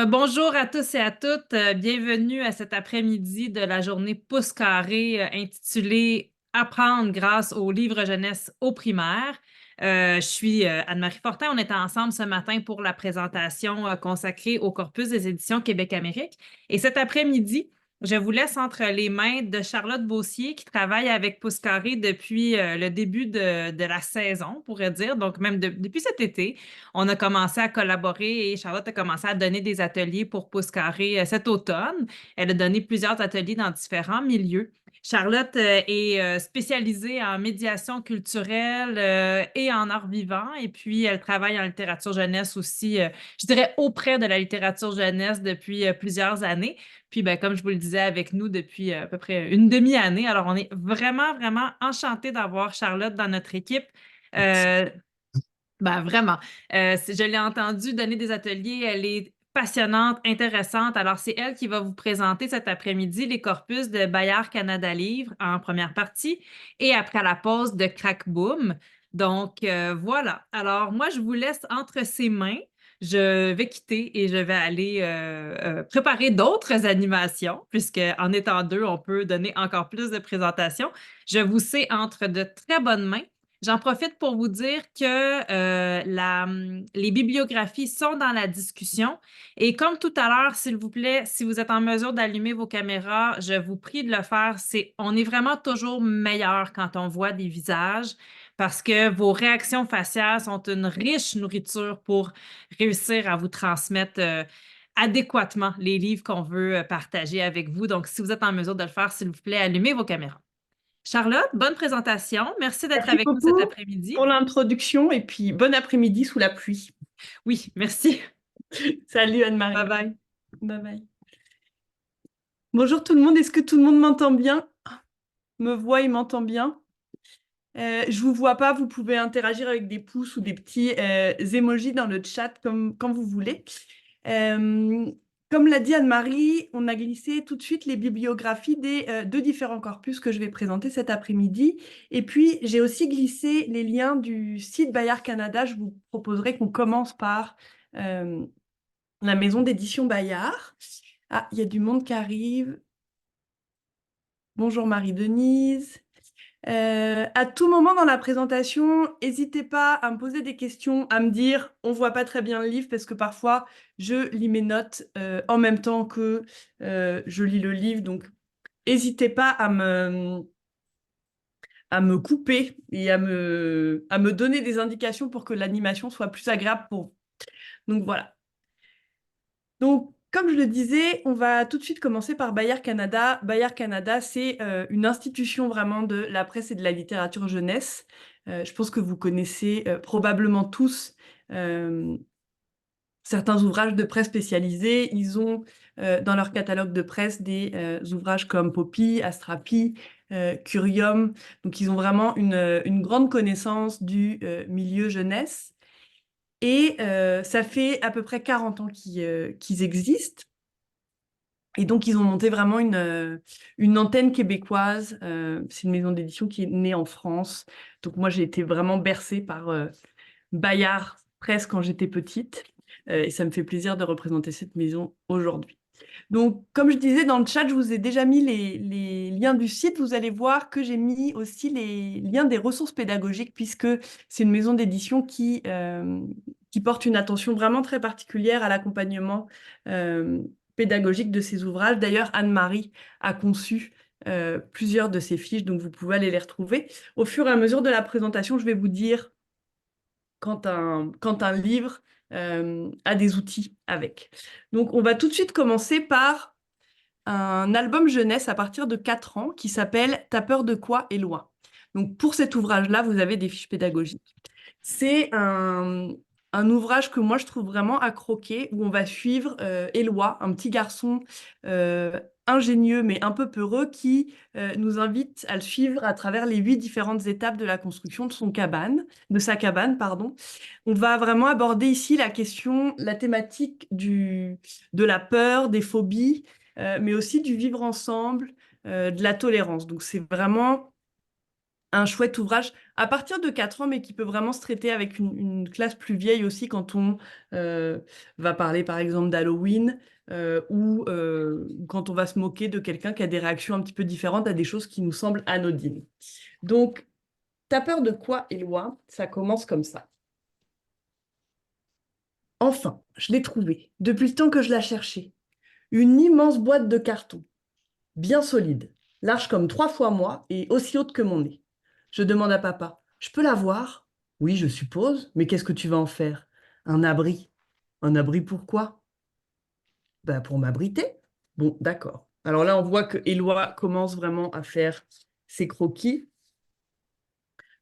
Bonjour à tous et à toutes. Bienvenue à cet après-midi de la journée Pouce carré intitulée Apprendre grâce au livre jeunesse au primaire. Je suis Anne-Marie Fortin. On était ensemble ce matin pour la présentation consacrée au corpus des éditions Québec-Amérique. Et cet après-midi, je vous laisse entre les mains de Charlotte Beaussier qui travaille avec Pouce carré depuis le début de la saison, on pourrait dire, donc même depuis cet été. On a commencé à collaborer et Charlotte a commencé à donner des ateliers pour Pouce Carré cet automne. Elle a donné plusieurs ateliers dans différents milieux. Charlotte est spécialisée en médiation culturelle et en art vivant. Et puis, elle travaille en littérature jeunesse aussi, je dirais, auprès de la littérature jeunesse depuis plusieurs années. Puis, ben, comme je vous le disais, avec nous depuis à peu près une demi-année. Alors, on est vraiment, vraiment enchantés d'avoir Charlotte dans notre équipe. Euh, ben, vraiment. Je l'ai entendue donner des ateliers. Elle est passionnante, intéressante. Alors, c'est elle qui va vous présenter cet après-midi les corpus de Bayard Canada Livre en première partie et après la pause de Crack Boom. Donc, voilà. Alors, moi, je vous laisse entre ses mains. Je vais quitter et je vais aller préparer d'autres animations, puisque en étant deux, on peut donner encore plus de présentations. Je vous sais entre de très bonnes mains. J'en profite pour vous dire que les bibliographies sont dans la discussion. Et comme tout à l'heure, s'il vous plaît, si vous êtes en mesure d'allumer vos caméras, je vous prie de le faire. On est vraiment toujours meilleur quand on voit des visages parce que vos réactions faciales sont une riche nourriture pour réussir à vous transmettre adéquatement les livres qu'on veut partager avec vous. Donc, si vous êtes en mesure de le faire, s'il vous plaît, allumez vos caméras. Charlotte, bonne présentation. Merci d'être Merci avec nous cet beaucoup après-midi. pour l'introduction et puis bon après-midi sous la pluie. Oui, merci. Salut Bye Anne-Marie. bye. Bye bye. Bonjour tout le monde, est-ce que tout le monde m'entend bien? Me voit et m'entend bien? Je vous vois pas, vous pouvez interagir avec des pouces ou des petits emojis dans le chat comme quand vous voulez. Euh, Comme l'a dit Anne-Marie, on a glissé tout de suite les bibliographies des deux différents corpus que je vais présenter cet après-midi. Et puis, j'ai aussi glissé les liens du site Bayard Canada. Je vous proposerai qu'on commence par euh, la maison d'édition Bayard. Ah, il y a du monde qui arrive. Bonjour Marie-Denise. À tout moment dans la présentation, n'hésitez pas à me poser des questions, à me dire on voit pas très bien le livre parce que parfois je lis mes notes en même temps que je lis le livre. Donc n'hésitez pas à me couper et à me donner des indications pour que l'animation soit plus agréable pour vous. Donc voilà. Donc, comme je le disais, on va tout de suite commencer par Bayard Canada. Bayard Canada, c'est une institution vraiment de la presse et de la littérature jeunesse. Je pense que vous connaissez probablement tous euh, certains ouvrages de presse spécialisés. Ils ont dans leur catalogue de presse des ouvrages comme Poppy, Astrapi, Curium. Donc, ils ont vraiment une grande connaissance du milieu jeunesse. Et ça fait à peu près 40 ans qu'ils existent. Et donc, ils ont monté vraiment une antenne québécoise. C'est une maison d'édition qui est née en France. Donc, moi, j'ai été vraiment bercée par Bayard Presse quand j'étais petite. Et ça me fait plaisir de représenter cette maison aujourd'hui. Donc, comme je disais dans le chat, je vous ai déjà mis les liens du site. Vous allez voir que j'ai mis aussi les liens des ressources pédagogiques, puisque c'est une maison d'édition qui porte une attention vraiment très particulière à l'accompagnement pédagogique de ces ouvrages. D'ailleurs, Anne-Marie a conçu plusieurs de ces fiches, donc vous pouvez aller les retrouver. Au fur et à mesure de la présentation, je vais vous dire quand un livre a des outils avec. Donc, on va tout de suite commencer par un album jeunesse à partir de 4 ans qui s'appelle T'as peur de quoi et loin. Donc, pour cet ouvrage-là, vous avez des fiches pédagogiques. C'est un ouvrage que moi je trouve vraiment à croquer, où on va suivre Éloi, un petit garçon ingénieux mais un peu peureux, qui nous invite à le suivre à travers les 8 différentes étapes de la construction de sa cabane, pardon. On va vraiment aborder ici la question, la thématique de la peur, des phobies, mais aussi du vivre ensemble, de la tolérance. Donc c'est vraiment un chouette ouvrage à partir de 4 ans, mais qui peut vraiment se traiter avec une classe plus vieille aussi quand on va parler par exemple d'Halloween ou quand on va se moquer de quelqu'un qui a des réactions un petit peu différentes à des choses qui nous semblent anodines. Donc, t'as peur de quoi, Éloi? Ça commence comme ça. Enfin, je l'ai trouvée, depuis le temps que je la cherchais. Une immense boîte de carton, bien solide, large comme 3 fois moi et aussi haute que mon nez. Je demande à papa, je peux la voir? Oui, je suppose, mais qu'est-ce que tu vas en faire? Un abri. Un abri pourquoi? Ben, pour m'abriter. Bon, d'accord. Alors là, on voit que Éloi commence vraiment à faire ses croquis.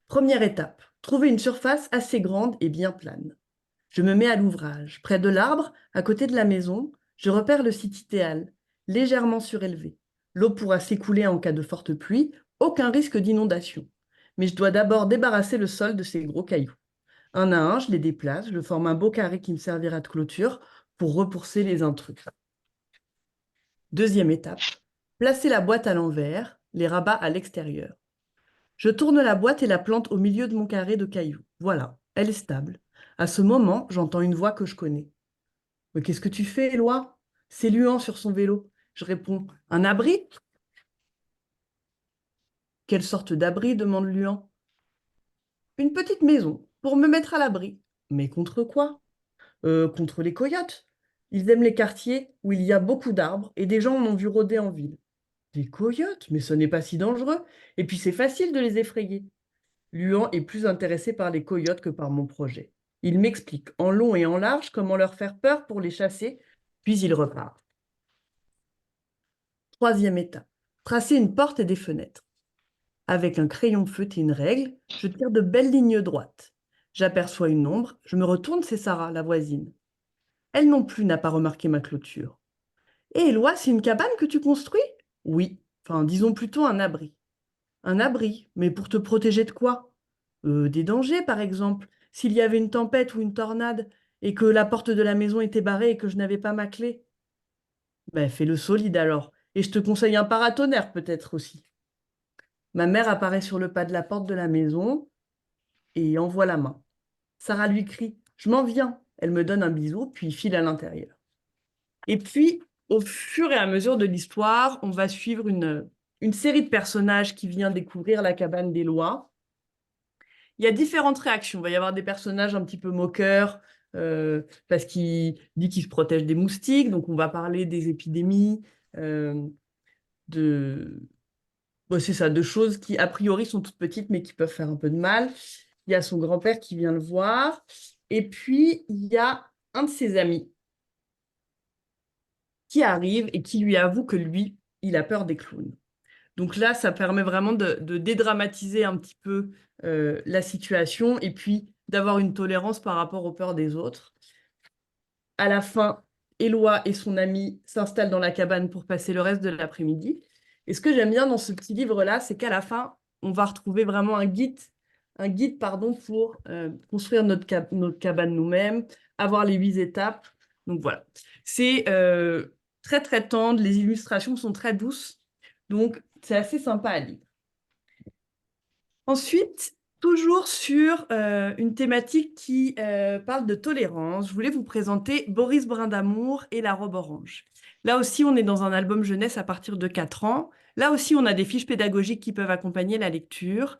Première étape, trouver une surface assez grande et bien plane. Je me mets à l'ouvrage. Près de l'arbre, à côté de la maison, je repère le site idéal, légèrement surélevé. L'eau pourra s'écouler en cas de forte pluie, aucun risque d'inondation. Mais je dois d'abord débarrasser le sol de ces gros cailloux. Un à un, je les déplace, je forme un beau carré qui me servira de clôture pour repousser les intrus. Deuxième étape, placer la boîte à l'envers, les rabats à l'extérieur. Je tourne la boîte et la plante au milieu de mon carré de cailloux. Voilà, elle est stable. À ce moment, j'entends une voix que je connais. Mais qu'est-ce que tu fais, Éloi? C'est Luan sur son vélo. Je réponds, un abri? Quelle sorte d'abri? Demande Luan. Une petite maison, pour me mettre à l'abri. Mais contre quoi? Contre les coyotes. Ils aiment les quartiers où il y a beaucoup d'arbres et des gens en ont vu rôder en ville. Des coyotes? Mais ce n'est pas si dangereux. Et puis c'est facile de les effrayer. Luan est plus intéressé par les coyotes que par mon projet. Il m'explique en long et en large comment leur faire peur pour les chasser, puis il repart. Troisième étape, tracer une porte et des fenêtres. Avec un crayon feutre et une règle, je tire de belles lignes droites. J'aperçois une ombre, je me retourne, c'est Sarah, la voisine. Elle non plus n'a pas remarqué ma clôture. Et Éloi, c'est une cabane que tu construis? Oui, enfin disons plutôt un abri. Un abri, mais pour te protéger de quoi? Des dangers, par exemple. S'il y avait une tempête ou une tornade et que la porte de la maison était barrée et que je n'avais pas ma clé, ben fais le solide alors. Et je te conseille un paratonnerre peut-être aussi. Ma mère apparaît sur le pas de la porte de la maison et envoie la main. Sarah lui crie, je m'en viens. Elle me donne un bisou, puis file à l'intérieur. Et puis, au fur et à mesure de l'histoire, on va suivre une série de personnages qui vient découvrir la cabane d'Éloi. Il y a différentes réactions. Il va y avoir des personnages un petit peu moqueurs, parce qu'il dit qu'il se protège des moustiques. Donc, on va parler des épidémies, de... bon, c'est ça, de choses qui, a priori, sont toutes petites, mais qui peuvent faire un peu de mal. Il y a son grand-père qui vient le voir. Et puis, il y a un de ses amis qui arrive et qui lui avoue que lui, il a peur des clowns. Donc là, ça permet vraiment de dédramatiser un petit peu la situation et puis d'avoir une tolérance par rapport aux peurs des autres. À la fin, Éloi et son ami s'installent dans la cabane pour passer le reste de l'après-midi. Et ce que j'aime bien dans ce petit livre-là, c'est qu'à la fin, on va retrouver vraiment un guide pardon, pour construire notre cabane nous-mêmes, avoir les 8 étapes. Donc voilà, c'est très très tendre, les illustrations sont très douces, donc c'est assez sympa à lire. Ensuite, toujours sur une thématique qui parle de tolérance, je voulais vous présenter Boris Brindamour et la robe orange. Là aussi, on est dans un album jeunesse à partir de 4 ans. Là aussi, on a des fiches pédagogiques qui peuvent accompagner la lecture.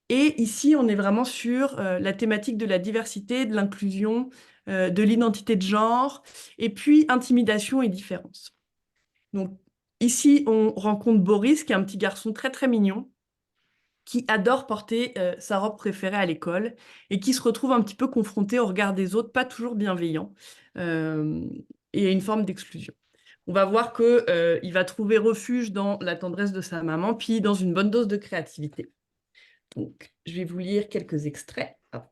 Et ici, on est vraiment sur la thématique de la diversité, de l'inclusion, de l'identité de genre, et puis intimidation et différence. Donc ici, on rencontre Boris, qui est un petit garçon très très mignon, qui adore porter sa robe préférée à l'école et qui se retrouve un petit peu confronté au regard des autres, pas toujours bienveillant, et à une forme d'exclusion. On va voir qu'il va trouver refuge dans la tendresse de sa maman, puis dans une bonne dose de créativité. Donc, je vais vous lire quelques extraits. Hop.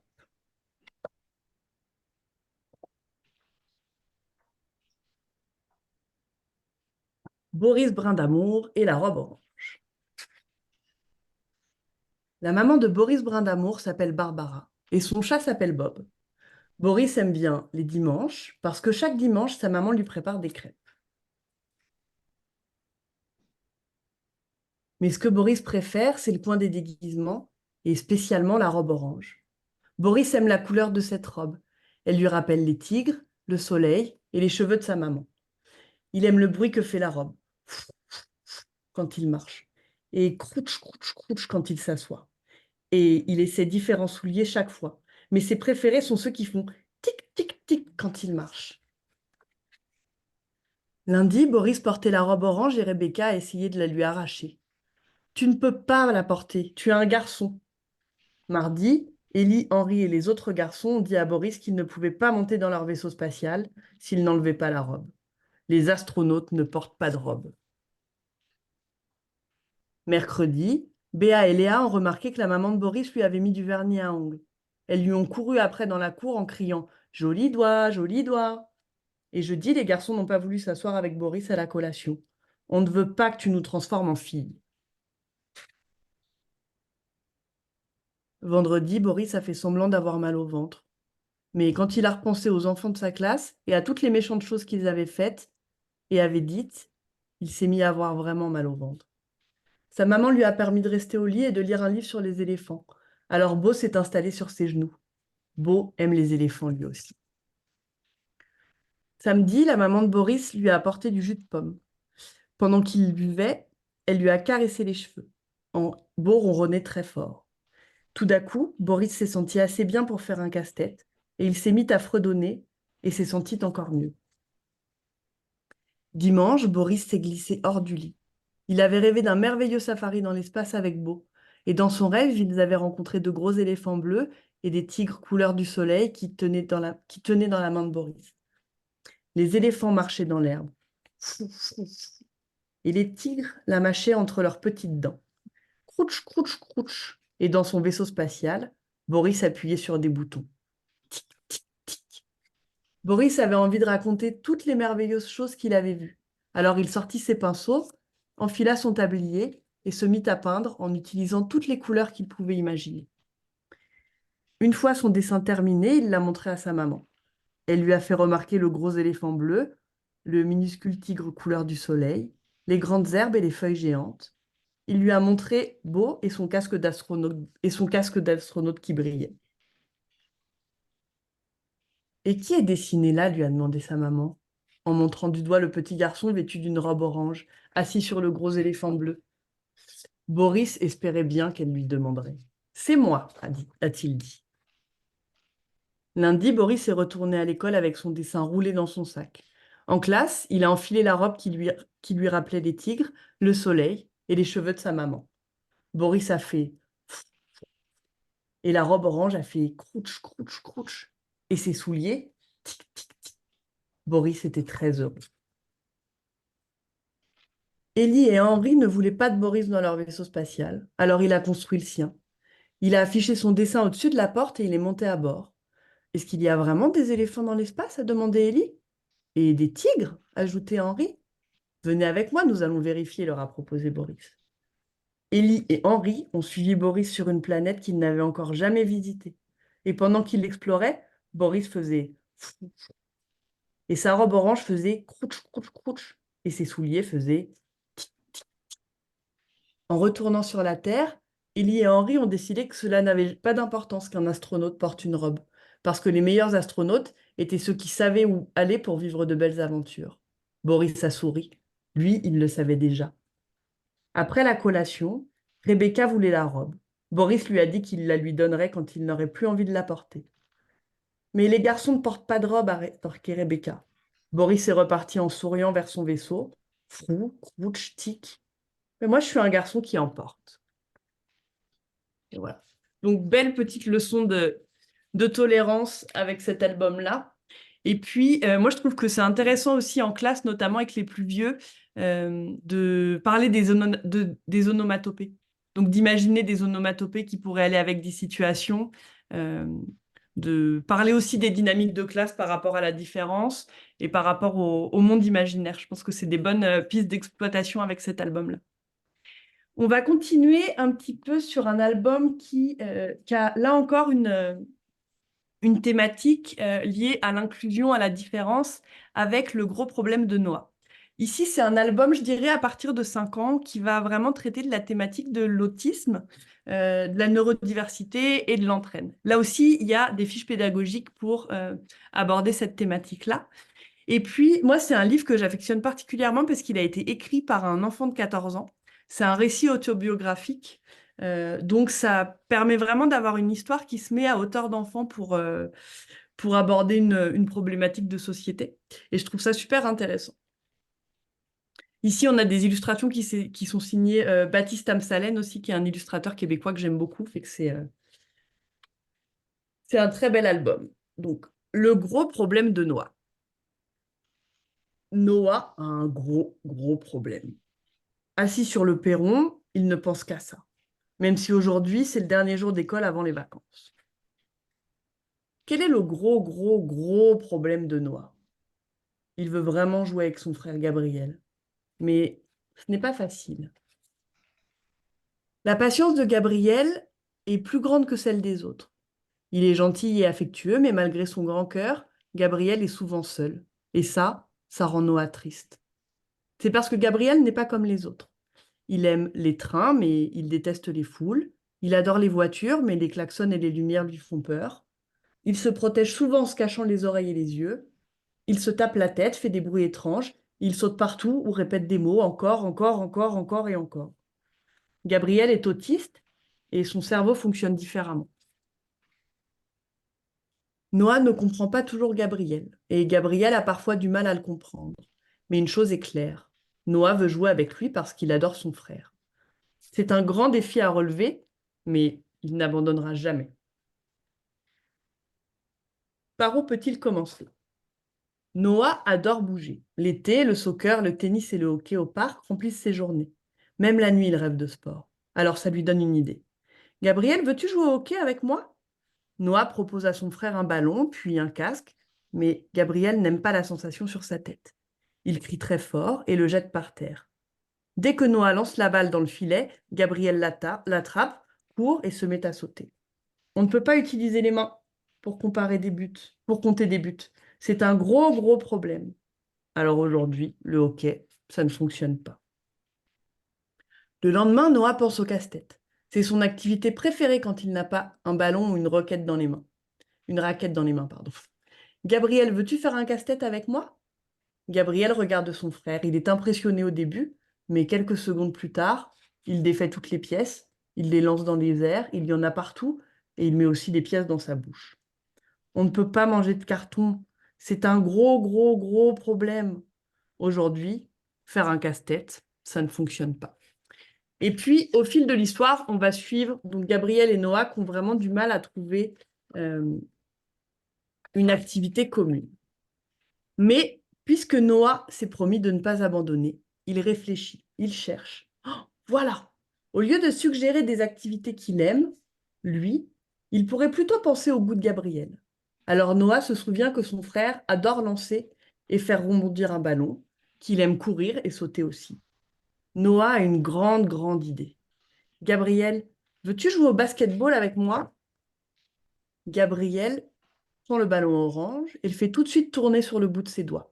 Boris Brindamour et la robe orange. La maman de Boris Brindamour s'appelle Barbara et son chat s'appelle Bob. Boris aime bien les dimanches parce que chaque dimanche, sa maman lui prépare des crêpes. Mais ce que Boris préfère, c'est le coin des déguisements et spécialement la robe orange. Boris aime la couleur de cette robe. Elle lui rappelle les tigres, le soleil et les cheveux de sa maman. Il aime le bruit que fait la robe quand il marche et crouch, crouch, crouch quand il s'assoit. Et il essaie différents souliers chaque fois. Mais ses préférés sont ceux qui font tic, tic, tic quand il marche. Lundi, Boris portait la robe orange et Rebecca a essayé de la lui arracher. Tu ne peux pas la porter, tu es un garçon. Mardi, Ellie, Henri et les autres garçons ont dit à Boris qu'ils ne pouvaient pas monter dans leur vaisseau spatial s'ils n'enlevaient pas la robe. Les astronautes ne portent pas de robe. Mercredi, Béa et Léa ont remarqué que la maman de Boris lui avait mis du vernis à ongles. Elles lui ont couru après dans la cour en criant « Joli doigt, joli doigt !» Et jeudi, les garçons n'ont pas voulu s'asseoir avec Boris à la collation. « On ne veut pas que tu nous transformes en fille. » Vendredi, Boris a fait semblant d'avoir mal au ventre. Mais quand il a repensé aux enfants de sa classe et à toutes les méchantes choses qu'ils avaient faites et avaient dites, il s'est mis à avoir vraiment mal au ventre. Sa maman lui a permis de rester au lit et de lire un livre sur les éléphants. Alors Beau s'est installé sur ses genoux. Beau aime les éléphants lui aussi. Samedi, la maman de Boris lui a apporté du jus de pomme. Pendant qu'il buvait, elle lui a caressé les cheveux. Beau ronronnait très fort. Tout d'un coup, Boris s'est senti assez bien pour faire un casse-tête et il s'est mis à fredonner et s'est senti encore mieux. Dimanche, Boris s'est glissé hors du lit. Il avait rêvé d'un merveilleux safari dans l'espace avec Beau. Et dans son rêve, ils avaient rencontré de gros éléphants bleus et des tigres couleur du soleil qui tenaient dans la main de Boris. Les éléphants marchaient dans l'herbe. Et les tigres la mâchaient entre leurs petites dents. Crouch, crouch, crouch. Et dans son vaisseau spatial, Boris appuyait sur des boutons. Tic, tic, tic. Boris avait envie de raconter toutes les merveilleuses choses qu'il avait vues. Alors il sortit ses pinceaux, enfila son tablier et se mit à peindre en utilisant toutes les couleurs qu'il pouvait imaginer. Une fois son dessin terminé, il l'a montré à sa maman. Elle lui a fait remarquer le gros éléphant bleu, le minuscule tigre couleur du soleil, les grandes herbes et les feuilles géantes. Il lui a montré Beau et son casque d'astronaute qui brillait. Et qui est dessiné là lui a demandé sa maman, en montrant du doigt le petit garçon vêtu d'une robe orange, assis sur le gros éléphant bleu. Boris espérait bien qu'elle lui demanderait. C'est moi, a-t-il dit. Lundi, Boris est retourné à l'école avec son dessin roulé dans son sac. En classe, il a enfilé la robe qui lui rappelait les tigres, le soleil et les cheveux de sa maman. Boris a fait et la robe orange a fait crouch, crouch, crouch. Et ses souliers, tic, tic, tic. Boris était très heureux. Ellie et Henri ne voulaient pas de Boris dans leur vaisseau spatial, alors il a construit le sien. Il a affiché son dessin au-dessus de la porte et il est monté à bord. Est-ce qu'il y a vraiment des éléphants dans l'espace a demandé Ellie. Et des tigres a ajouté Henri. Venez avec moi, nous allons vérifier, leur a proposé Boris. Ellie et Henri ont suivi Boris sur une planète qu'ils n'avaient encore jamais visitée. Et pendant qu'il l'explorait, Boris faisait fou, fou. Et sa robe orange faisait crouch, crouch, crouch. Et ses souliers faisaient tic, tic. En retournant sur la Terre, Ellie et Henri ont décidé que cela n'avait pas d'importance qu'un astronaute porte une robe, parce que les meilleurs astronautes étaient ceux qui savaient où aller pour vivre de belles aventures. Boris a souri. Lui, il le savait déjà. Après la collation, Rebecca voulait la robe. Boris lui a dit qu'il la lui donnerait quand il n'aurait plus envie de la porter. Mais les garçons ne portent pas de robe, a rétorqué Rebecca. Boris est reparti en souriant vers son vaisseau. Frou, crouch, tic. Mais moi, je suis un garçon qui en porte. Et voilà. Donc, belle petite leçon de tolérance avec cet album-là. Et puis, moi, je trouve que c'est intéressant aussi en classe, notamment avec les plus vieux, de parler des onomatopées. Donc, d'imaginer des onomatopées qui pourraient aller avec des situations, de parler aussi des dynamiques de classe par rapport à la différence et par rapport au monde imaginaire. Je pense que c'est des bonnes pistes d'exploitation avec cet album-là. On va continuer un petit peu sur un album qui a là encore une thématique liée à l'inclusion, à la différence, avec le gros problème de Noah. Ici, c'est un album, je dirais, à partir de 5 ans, qui va vraiment traiter de la thématique de l'autisme, de la neurodiversité et de l'entraîne. Là aussi, il y a des fiches pédagogiques pour aborder cette thématique-là. Et puis, moi, c'est un livre que j'affectionne particulièrement parce qu'il a été écrit par un enfant de 14 ans. C'est un récit autobiographique. Donc, ça permet vraiment d'avoir une histoire qui se met à hauteur d'enfant pour aborder une problématique de société. Et je trouve ça super intéressant. Ici, on a des illustrations qui sont signées Baptiste Amsalen aussi, qui est un illustrateur québécois que j'aime beaucoup. Fait que c'est un très bel album. Donc, le gros problème de Noah. Noah a un gros, gros problème. Assis sur le perron, il ne pense qu'à ça. Même si aujourd'hui, c'est le dernier jour d'école avant les vacances. Quel est le gros, gros, gros problème de Noah? Il veut vraiment jouer avec son frère Gabriel. Mais ce n'est pas facile. La patience de Gabriel est plus grande que celle des autres. Il est gentil et affectueux, mais malgré son grand cœur, Gabriel est souvent seul. Et ça rend Noah triste. C'est parce que Gabriel n'est pas comme les autres. Il aime les trains, mais il déteste les foules. Il adore les voitures, mais les klaxons et les lumières lui font peur. Il se protège souvent en se cachant les oreilles et les yeux. Il se tape la tête, fait des bruits étranges. Il saute partout ou répète des mots encore, encore, encore, encore et encore. Gabriel est autiste et son cerveau fonctionne différemment. Noah ne comprend pas toujours Gabriel, et Gabriel a parfois du mal à le comprendre. Mais une chose est claire, Noah veut jouer avec lui parce qu'il adore son frère. C'est un grand défi à relever, mais il n'abandonnera jamais. Par où peut-il commencer? Noah adore bouger. L'été, le soccer, le tennis et le hockey au parc remplissent ses journées. Même la nuit, il rêve de sport. Alors ça lui donne une idée. Gabriel, veux-tu jouer au hockey avec moi? Noah propose à son frère un ballon, puis un casque, mais Gabriel n'aime pas la sensation sur sa tête. Il crie très fort et le jette par terre. Dès que Noah lance la balle dans le filet, Gabriel l'attrape, court et se met à sauter. On ne peut pas utiliser les mains pour compter des buts. C'est un gros, gros problème. Alors aujourd'hui, le hockey, ça ne fonctionne pas. Le lendemain, Noah pense au casse-tête. C'est son activité préférée quand il n'a pas un ballon ou une raquette dans les mains. Une raquette dans les mains, pardon. Gabriel, veux-tu faire un casse-tête avec moi? Gabriel regarde son frère. Il est impressionné au début, mais quelques secondes plus tard, il défait toutes les pièces, il les lance dans les airs, il y en a partout, et il met aussi des pièces dans sa bouche. On ne peut pas manger de carton. C'est un gros, gros, gros problème. Aujourd'hui, faire un casse-tête, ça ne fonctionne pas. Et puis, au fil de l'histoire, on va suivre donc Gabriel et Noah qui ont vraiment du mal à trouver une activité commune. Mais puisque Noah s'est promis de ne pas abandonner, il réfléchit, il cherche. Oh, voilà! Au lieu de suggérer des activités qu'il aime, lui, il pourrait plutôt penser au goût de Gabriel. Alors Noah se souvient que son frère adore lancer et faire rebondir un ballon, qu'il aime courir et sauter aussi. Noah a une grande, grande idée. Gabriel, veux-tu jouer au basketball avec moi? Gabriel prend le ballon orange et le fait tout de suite tourner sur le bout de ses doigts.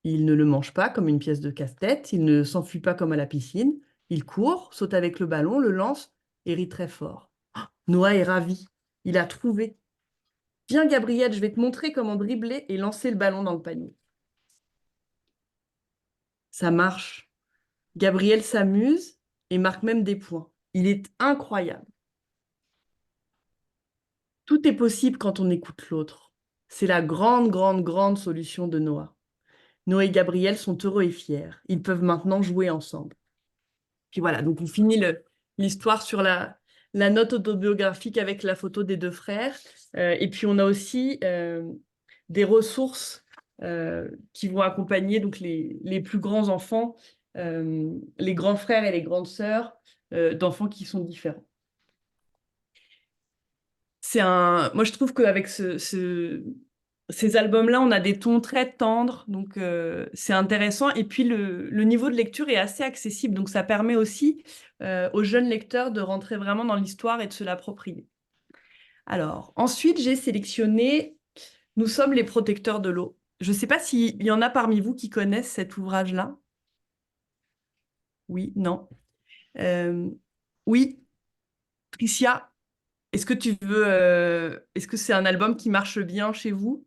Il ne le mange pas comme une pièce de casse-tête, il ne s'enfuit pas comme à la piscine, il court, saute avec le ballon, le lance et rit très fort. Noah est ravi, il a trouvé. Viens Gabriel, je vais te montrer comment dribbler et lancer le ballon dans le panier. Ça marche. Gabriel s'amuse et marque même des points. Il est incroyable. Tout est possible quand on écoute l'autre. C'est la grande, grande, grande solution de Noah. Noah et Gabriel sont heureux et fiers. Ils peuvent maintenant jouer ensemble. Puis voilà, donc on finit l'histoire sur la note autobiographique avec la photo des deux frères. Et puis on a aussi des ressources qui vont accompagner donc les plus grands enfants, les grands frères et les grandes sœurs d'enfants qui sont différents. Moi, je trouve qu'avec ces albums-là, on a des tons très tendres, donc c'est intéressant. Et puis, le niveau de lecture est assez accessible, donc ça permet aussi aux jeunes lecteurs de rentrer vraiment dans l'histoire et de se l'approprier. Alors, ensuite, j'ai sélectionné « Nous sommes les protecteurs de l'eau ». Je ne sais pas s'il y en a parmi vous qui connaissent cet ouvrage-là. Oui, non. Euh, oui, Tricia, est-ce que c'est un album qui marche bien chez vous?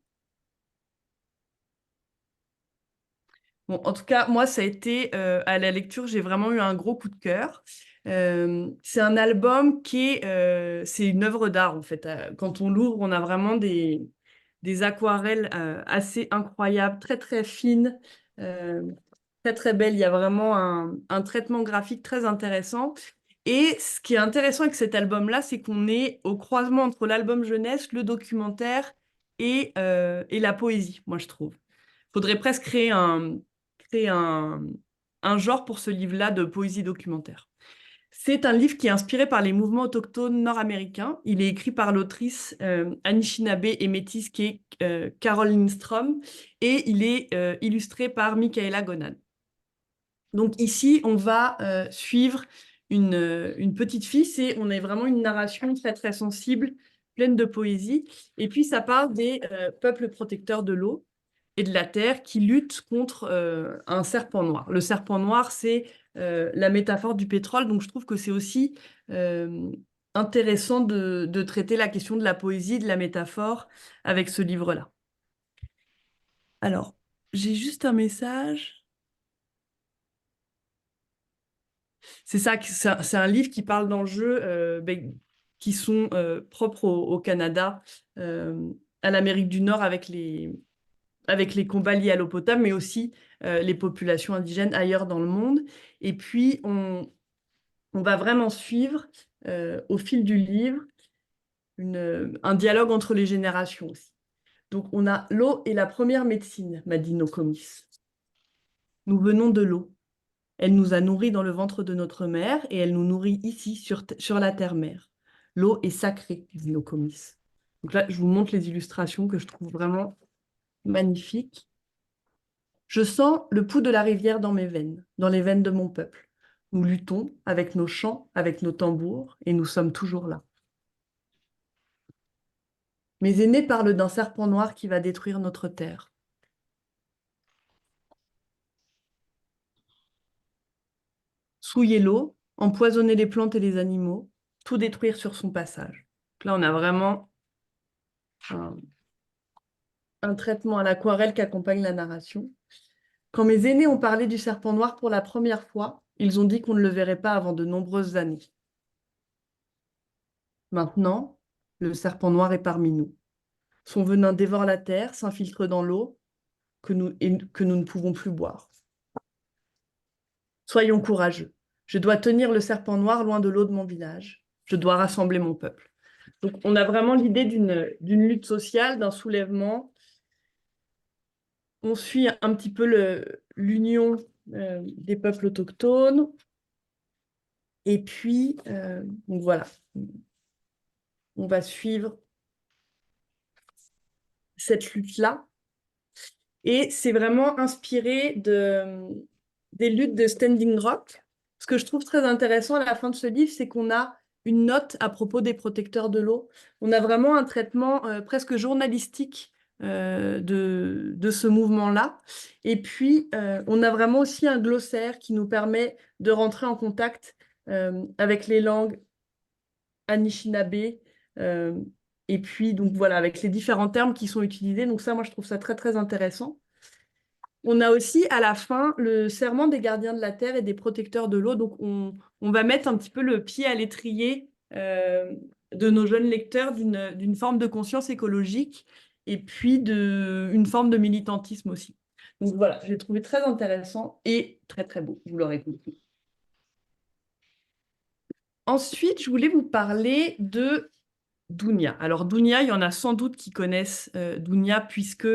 Bon, en tout cas, moi, ça a été, à la lecture, j'ai vraiment eu un gros coup de cœur. C'est un album c'est une œuvre d'art, en fait. Quand on l'ouvre, on a vraiment des aquarelles assez incroyables, très, très fines, euh, très, très belles. Il y a vraiment un traitement graphique très intéressant. Et ce qui est intéressant avec cet album-là, c'est qu'on est au croisement entre l'album jeunesse, le documentaire et la poésie, moi, je trouve. Faudrait presque créer un genre pour ce livre-là de poésie documentaire. C'est un livre qui est inspiré par les mouvements autochtones nord-américains. Il est écrit par l'autrice Anishinaabe et métisse qui est Carol Lindstrom et il est illustré par Michaela Gonan. Donc ici, on va suivre une petite fille. On est vraiment une narration très très sensible, pleine de poésie. Et puis ça parle des peuples protecteurs de l'eau et de la terre qui luttent contre un serpent noir. Le serpent noir, c'est la métaphore du pétrole. Donc je trouve que c'est aussi euh, intéressant de traiter la question de la poésie, de la métaphore avec ce livre-là. Alors, j'ai juste un message. C'est ça, c'est un livre qui parle d'enjeux qui sont propres au Canada, à l'Amérique du Nord avec les combats liés à l'eau potable, mais aussi les populations indigènes ailleurs dans le monde. Et puis, on va vraiment suivre au fil du livre un dialogue entre les générations aussi. Donc, on a l'eau est la première médecine, m'a dit Nokomis. Nous venons de l'eau. Elle nous a nourris dans le ventre de notre mère et elle nous nourrit ici sur la terre-mère. L'eau est sacrée, dit Nokomis. Donc là, je vous montre les illustrations que je trouve vraiment magnifiques. Je sens le pouls de la rivière dans mes veines, dans les veines de mon peuple. Nous luttons avec nos chants, avec nos tambours, et nous sommes toujours là. Mes aînés parlent d'un serpent noir qui va détruire notre terre. Souiller l'eau, empoisonner les plantes et les animaux, tout détruire sur son passage. Donc là, on a vraiment un, un traitement à l'aquarelle qui accompagne la narration. Quand mes aînés ont parlé du serpent noir pour la première fois, ils ont dit qu'on ne le verrait pas avant de nombreuses années. Maintenant, le serpent noir est parmi nous. Son venin dévore la terre, s'infiltre dans l'eau que nous ne pouvons plus boire. Soyons courageux. Je dois tenir le serpent noir loin de l'eau de mon village. Je dois rassembler mon peuple. Donc, on a vraiment l'idée d'une lutte sociale, d'un soulèvement. On suit un petit peu l'union des peuples autochtones. Et puis, donc voilà, on va suivre cette lutte-là. Et c'est vraiment inspiré des luttes de Standing Rock. Ce que je trouve très intéressant à la fin de ce livre, c'est qu'on a une note à propos des protecteurs de l'eau. On a vraiment un traitement presque journalistique de ce mouvement-là. Et puis, on a vraiment aussi un glossaire qui nous permet de rentrer en contact avec les langues Anishinaabe, euh, et puis donc voilà, avec les différents termes qui sont utilisés. Donc ça, moi, je trouve ça très, très intéressant. On a aussi à la fin le serment des gardiens de la terre et des protecteurs de l'eau. Donc on va mettre un petit peu le pied à l'étrier de nos jeunes lecteurs d'une forme de conscience écologique et puis une forme de militantisme aussi. Donc voilà, je l'ai trouvé très intéressant et très très beau, vous l'aurez compris. Ensuite, je voulais vous parler de Dounia. Alors Dounia, il y en a sans doute qui connaissent Dounia puisque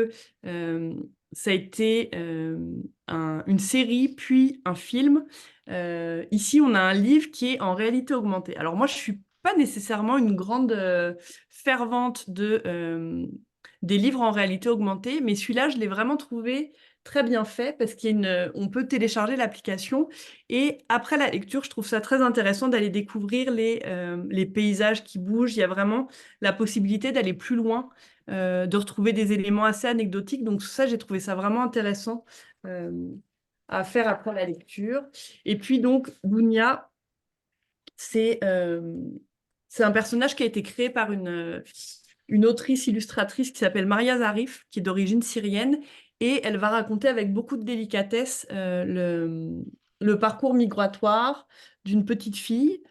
ça a été une série puis un film. Ici, on a un livre qui est en réalité augmentée. Alors moi, je suis pas nécessairement une grande fervente des livres en réalité augmentée, mais celui-là, je l'ai vraiment trouvé très bien fait parce on peut télécharger l'application et après la lecture, je trouve ça très intéressant d'aller découvrir les paysages qui bougent. Il y a vraiment la possibilité d'aller plus loin, de retrouver des éléments assez anecdotiques. Donc ça, j'ai trouvé ça vraiment intéressant. Euh, à faire après la lecture. Et puis donc, Dounia, c'est un personnage qui a été créé par une autrice illustratrice qui s'appelle Maria Zarif, qui est d'origine syrienne, et elle va raconter avec beaucoup de délicatesse le parcours migratoire d'une petite fille,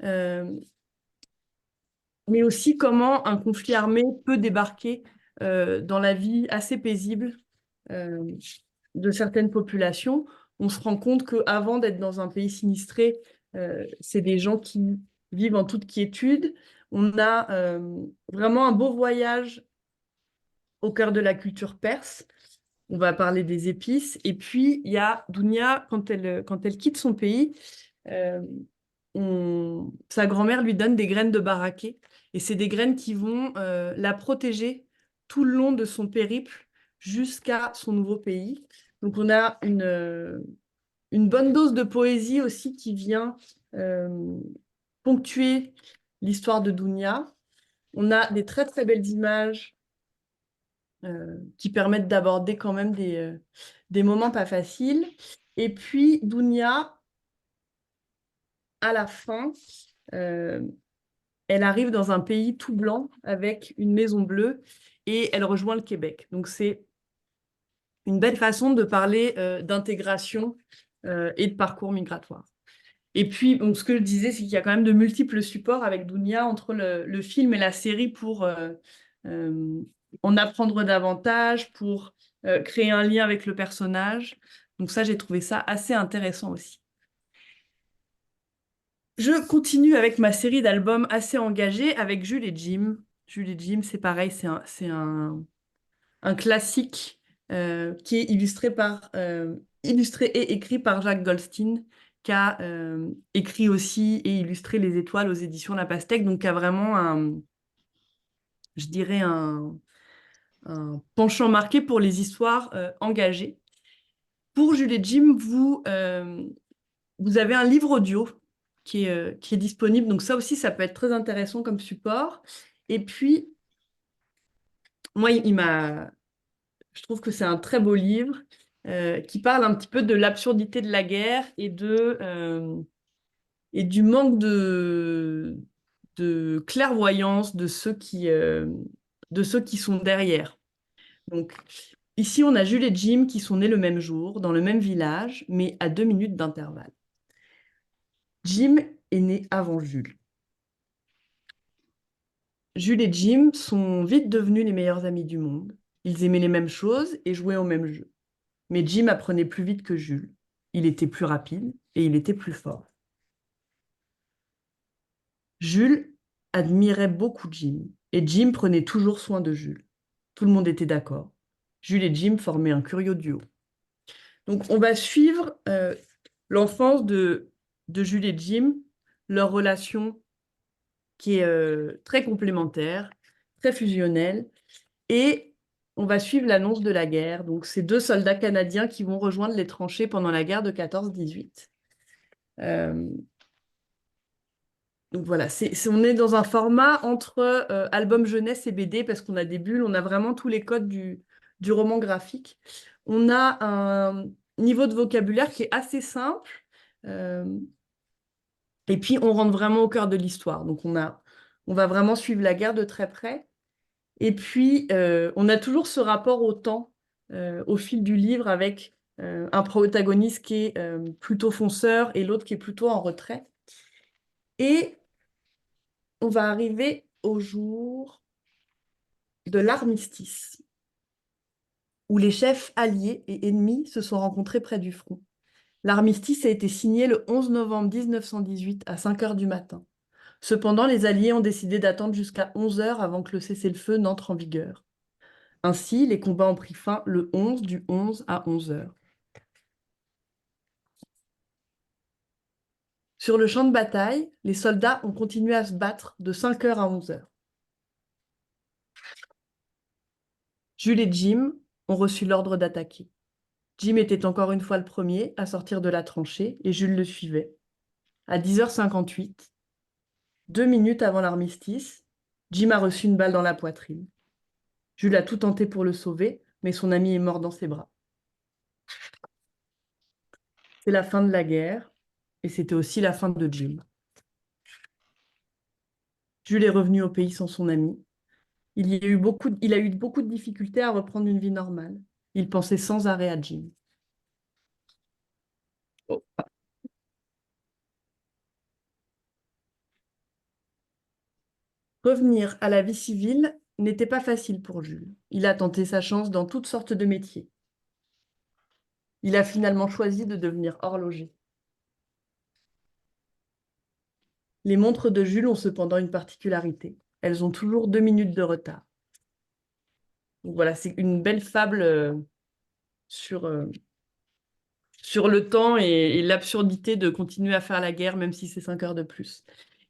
euh, mais aussi comment un conflit armé peut débarquer dans la vie assez paisible euh, de certaines populations. On se rend compte qu'avant d'être dans un pays sinistré, c'est des gens qui vivent en toute quiétude. On a vraiment un beau voyage au cœur de la culture perse. On va parler des épices. Et puis, il y a Dounia, quand elle quitte son pays, euh, sa grand-mère lui donne des graines de baraquet. Et c'est des graines qui vont la protéger tout le long de son périple jusqu'à son nouveau pays. Donc, on a une bonne dose de poésie aussi qui vient euh, ponctuer l'histoire de Dounia. On a des très, très belles images qui permettent d'aborder quand même des moments pas faciles. Et puis, Dounia, à la fin, euh, elle arrive dans un pays tout blanc avec une maison bleue et elle rejoint le Québec. Donc, c'est une belle façon de parler d'intégration et de parcours migratoire. Et puis, donc, ce que je disais, c'est qu'il y a quand même de multiples supports avec Dounia entre le film et la série pour euh, en apprendre davantage, pour créer un lien avec le personnage. Donc ça, j'ai trouvé ça assez intéressant aussi. Je continue avec ma série d'albums assez engagés avec Jules et Jim. Jules et Jim, c'est pareil, un classique qui est illustré et écrit par Jacques Goldstein, qui a écrit aussi et illustré Les Étoiles aux éditions La Pastèque, donc qui a vraiment je dirais un penchant marqué pour les histoires engagées. Pour Jules et Jim, vous avez un livre audio qui est disponible, donc ça aussi, ça peut être très intéressant comme support. Et puis, moi, je trouve que c'est un très beau livre qui parle un petit peu de l'absurdité de la guerre et du manque de clairvoyance de ceux qui sont derrière. Donc, ici, on a Jules et Jim qui sont nés le même jour, dans le même village, mais à 2 minutes d'intervalle. Jim est né avant Jules. Jules et Jim sont vite devenus les meilleurs amis du monde. Ils aimaient les mêmes choses et jouaient au même jeu. Mais Jim apprenait plus vite que Jules. Il était plus rapide et il était plus fort. Jules admirait beaucoup Jim et Jim prenait toujours soin de Jules. Tout le monde était d'accord. Jules et Jim formaient un curieux duo. Donc on va suivre l'enfance de Jules et Jim, leur relation qui est très complémentaire, très fusionnelle, et on va suivre l'annonce de la guerre. Donc ces deux soldats canadiens qui vont rejoindre les tranchées pendant la guerre de 14-18. Euh, Donc voilà, on est dans un format entre album jeunesse et BD parce qu'on a des bulles, on a vraiment tous les codes du roman graphique. On a un niveau de vocabulaire qui est assez simple euh, et puis on rentre vraiment au cœur de l'histoire. Donc on va vraiment suivre la guerre de très près. Et puis on a toujours ce rapport au temps au fil du livre avec un protagoniste qui est plutôt fonceur et l'autre qui est plutôt en retrait. Et on va arriver au jour de l'armistice, où les chefs alliés et ennemis se sont rencontrés près du front. L'armistice a été signé le 11 novembre 1918 à 5 heures du matin. Cependant, les Alliés ont décidé d'attendre jusqu'à 11 heures avant que le cessez-le-feu n'entre en vigueur. Ainsi, les combats ont pris fin le 11 du 11 à 11 heures. Sur le champ de bataille, les soldats ont continué à se battre de 5 heures à 11 heures. Jules et Jim ont reçu l'ordre d'attaquer. Jim était encore une fois le premier à sortir de la tranchée et Jules le suivait. À 10h58, 2 minutes avant l'armistice, Jim a reçu une balle dans la poitrine. Jules a tout tenté pour le sauver, mais son ami est mort dans ses bras. C'est la fin de la guerre et c'était aussi la fin de Jim. Jules est revenu au pays sans son ami. Il a eu beaucoup de difficultés à reprendre une vie normale. Il pensait sans arrêt à Jim. Oh. Revenir à la vie civile n'était pas facile pour Jules. Il a tenté sa chance dans toutes sortes de métiers. Il a finalement choisi de devenir horloger. Les montres de Jules ont cependant une particularité. Elles ont toujours 2 minutes de retard. Donc voilà, c'est une belle fable sur, sur le temps et l'absurdité de continuer à faire la guerre, même si c'est 5 heures de plus.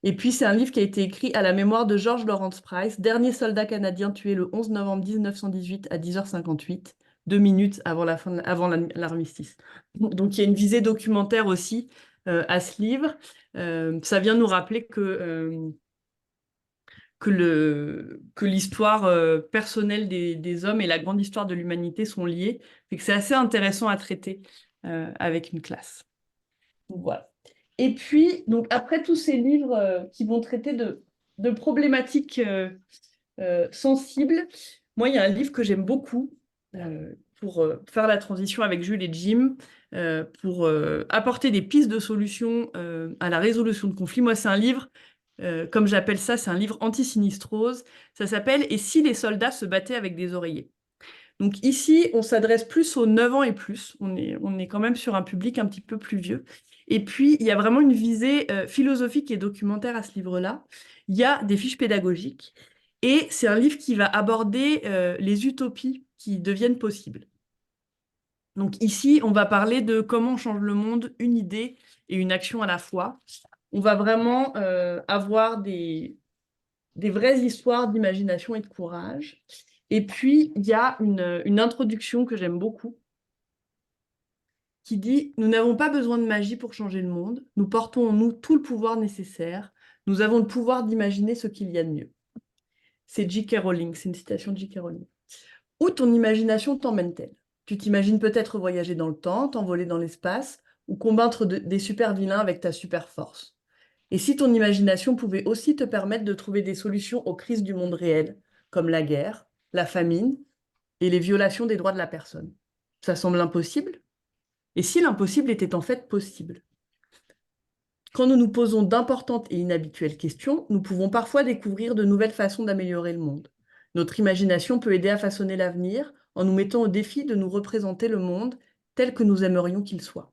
Et puis, c'est un livre qui a été écrit à la mémoire de George Lawrence Price, dernier soldat canadien tué le 11 novembre 1918 à 10h58, 2 minutes avant avant l'armistice. Donc, il y a une visée documentaire aussi à ce livre. Ça vient nous rappeler que l'histoire personnelle des hommes et la grande histoire de l'humanité sont liées, et que c'est assez intéressant à traiter avec une classe. Donc, voilà. Et puis, donc, après tous ces livres qui vont traiter de problématiques sensibles, moi, il y a un livre que j'aime beaucoup pour faire la transition avec Jules et Jim, pour apporter des pistes de solutions à la résolution de conflits. Moi, c'est un livre, comme j'appelle ça, c'est un livre anti-sinistrose. Ça s'appelle « Et si les soldats se battaient avec des oreillers ?» Donc ici, on s'adresse plus aux 9 ans et plus. On est quand même sur un public un petit peu plus vieux. Et puis, il y a vraiment une visée philosophique et documentaire à ce livre-là. Il y a des fiches pédagogiques. Et c'est un livre qui va aborder les utopies qui deviennent possibles. Donc ici, on va parler de comment on change le monde, une idée et une action à la fois. On va vraiment avoir des vraies histoires d'imagination et de courage. Et puis, il y a une introduction que j'aime beaucoup qui dit « Nous n'avons pas besoin de magie pour changer le monde. Nous portons en nous tout le pouvoir nécessaire. Nous avons le pouvoir d'imaginer ce qu'il y a de mieux. » C'est J.K. Rowling, c'est une citation de J.K. Rowling. Où ton imagination t'emmène-t-elle? Tu t'imagines peut-être voyager dans le temps, t'envoler dans l'espace ou combattre des super vilains avec ta super force. Et si ton imagination pouvait aussi te permettre de trouver des solutions aux crises du monde réel, comme la guerre, la famine et les violations des droits de la personne? Ça semble impossible? Et si l'impossible était en fait possible? Quand nous nous posons d'importantes et inhabituelles questions, nous pouvons parfois découvrir de nouvelles façons d'améliorer le monde. Notre imagination peut aider à façonner l'avenir en nous mettant au défi de nous représenter le monde tel que nous aimerions qu'il soit.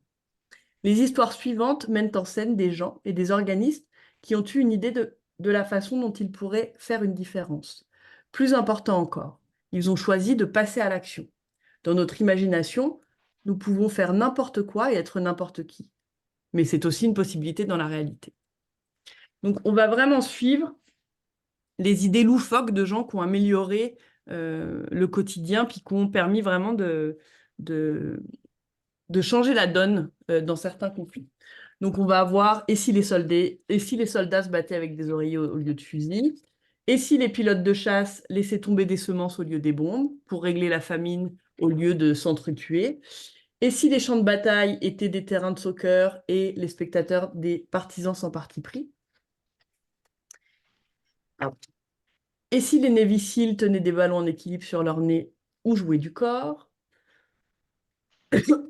Les histoires suivantes mènent en scène des gens et des organismes qui ont eu une idée de la façon dont ils pourraient faire une différence. Plus important encore, ils ont choisi de passer à l'action. Dans notre imagination, nous pouvons faire n'importe quoi et être n'importe qui. Mais c'est aussi une possibilité dans la réalité. Donc, on va vraiment suivre les idées loufoques de gens qui ont amélioré le quotidien, puis qui ont permis vraiment de changer la donne dans certains conflits. Donc, on va avoir « Et si les soldats se battaient avec des oreillers au lieu de fusils ?» Et si les pilotes de chasse laissaient tomber des semences au lieu des bombes pour régler la famine au lieu de s'entretuer? Et si les champs de bataille étaient des terrains de soccer et les spectateurs des partisans sans parti pris? Et si les Navy Seals tenaient des ballons en équilibre sur leur nez ou jouaient du corps?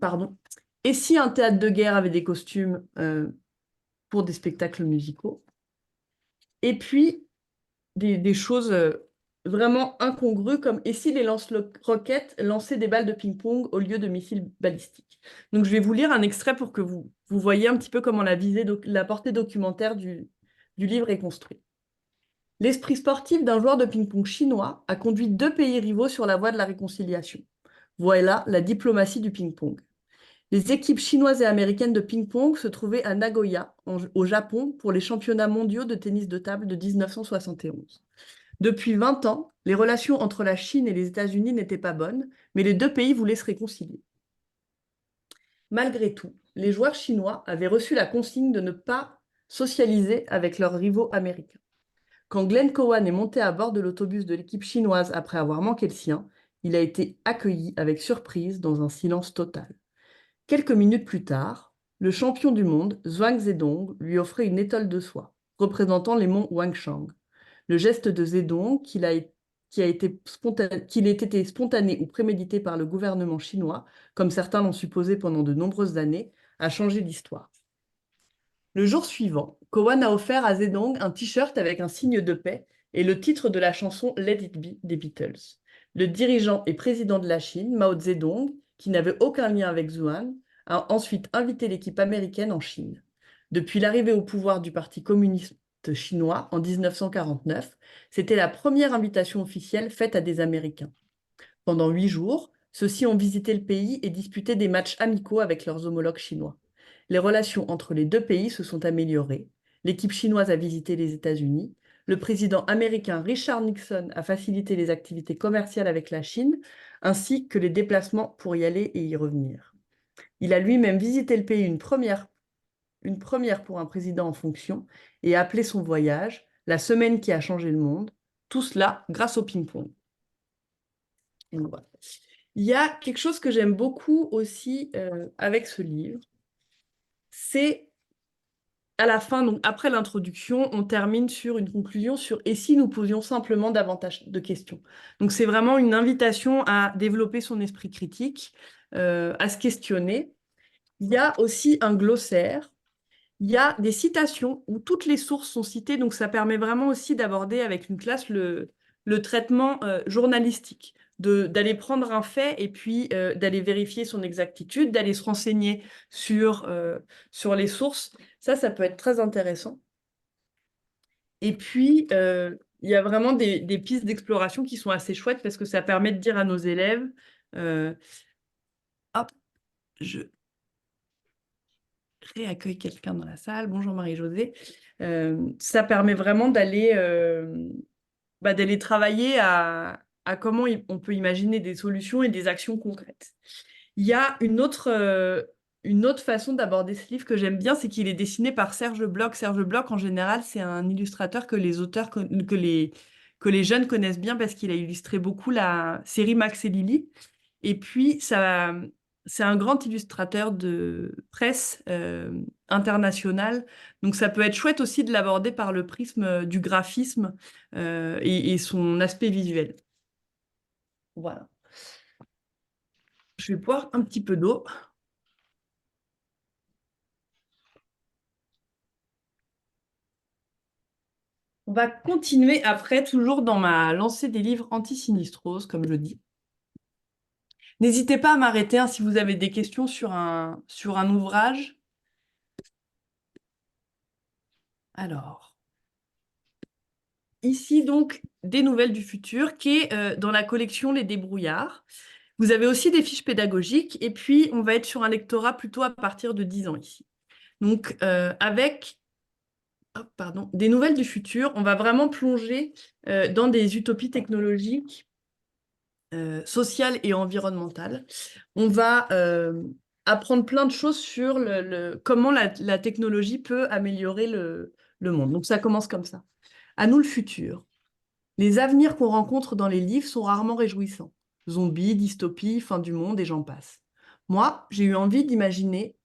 Pardon. Et si un théâtre de guerre avait des costumes pour des spectacles musicaux? Et puis, des choses vraiment incongrues, comme et si les lance-roquettes lançaient des balles de ping-pong au lieu de missiles balistiques? Donc, je vais vous lire un extrait pour que vous voyez un petit peu comment la portée documentaire du livre est construite. L'esprit sportif d'un joueur de ping-pong chinois a conduit 2 pays rivaux sur la voie de la réconciliation. Voilà la diplomatie du ping-pong. Les équipes chinoises et américaines de ping-pong se trouvaient à Nagoya, au Japon, pour les championnats mondiaux de tennis de table de 1971. Depuis 20 ans, les relations entre la Chine et les États-Unis n'étaient pas bonnes, mais les 2 pays voulaient se réconcilier. Malgré tout, les joueurs chinois avaient reçu la consigne de ne pas socialiser avec leurs rivaux américains. Quand Glenn Cowan est monté à bord de l'autobus de l'équipe chinoise après avoir manqué le sien, il a été accueilli avec surprise dans un silence total. Quelques minutes plus tard, le champion du monde, Zhuang Zedong, lui offrait une étole de soie, représentant les monts Huangshan. Le geste de Zedong, qu'il ait été spontané ou prémédité par le gouvernement chinois, comme certains l'ont supposé pendant de nombreuses années, a changé l'histoire. Le jour suivant, Cowan a offert à Zedong un t-shirt avec un signe de paix et le titre de la chanson Let It Be des Beatles. Le dirigeant et président de la Chine, Mao Zedong, qui n'avait aucun lien avec Zhuang, a ensuite invité l'équipe américaine en Chine. Depuis l'arrivée au pouvoir du Parti communiste chinois en 1949, c'était la première invitation officielle faite à des Américains. Pendant 8 jours, ceux-ci ont visité le pays et disputé des matchs amicaux avec leurs homologues chinois. Les relations entre les deux pays se sont améliorées. L'équipe chinoise a visité les États-Unis. Le président américain Richard Nixon a facilité les activités commerciales avec la Chine, ainsi que les déplacements pour y aller et y revenir. Il a lui-même visité le pays une première pour un président en fonction et a appelé son voyage la semaine qui a changé le monde. Tout cela grâce au ping-pong. Voilà. Il y a quelque chose que j'aime beaucoup aussi avec ce livre, c'est à la fin, donc après l'introduction, on termine sur une conclusion sur « Et si nous posions simplement davantage de questions ?» Donc c'est vraiment une invitation à développer son esprit critique, à se questionner. Il y a aussi un glossaire. Il y a des citations où toutes les sources sont citées, donc ça permet vraiment aussi d'aborder avec une classe le traitement journalistique, d'aller prendre un fait et puis d'aller vérifier son exactitude, d'aller se renseigner sur les sources. Ça peut être très intéressant. Et puis, il y a vraiment des pistes d'exploration qui sont assez chouettes parce que ça permet de dire à nos élèves, hop, je réaccueille quelqu'un dans la salle. Bonjour Marie-Josée. Ça permet vraiment d'aller travailler à comment on peut imaginer des solutions et des actions concrètes. Il y a une autre façon d'aborder ce livre que j'aime bien, c'est qu'il est dessiné par Serge Bloch. Serge Bloch, en général, c'est un illustrateur que les jeunes connaissent bien parce qu'il a illustré beaucoup la série Max et Lily. Et puis, c'est un grand illustrateur de presse internationale. Donc, ça peut être chouette aussi de l'aborder par le prisme du graphisme et son aspect visuel. Voilà. Je vais boire un petit peu d'eau. On va continuer après, toujours dans ma lancée des livres anti-sinistrose, comme je dis. N'hésitez pas à m'arrêter hein, si vous avez des questions sur un ouvrage. Alors, ici donc, des nouvelles du futur, qui est dans la collection Les Débrouillards. Vous avez aussi des fiches pédagogiques, et puis on va être sur un lectorat plutôt à partir de 10 ans ici. Donc, avec des nouvelles du futur, on va vraiment plonger dans des utopies technologiques sociale et environnementale. On va apprendre plein de choses sur comment la technologie peut améliorer le monde. Donc ça commence comme ça. À nous le futur. Les avenirs qu'on rencontre dans les livres sont rarement réjouissants. Zombies, dystopie, fin du monde et j'en passe. Moi, j'ai eu envie d'imaginer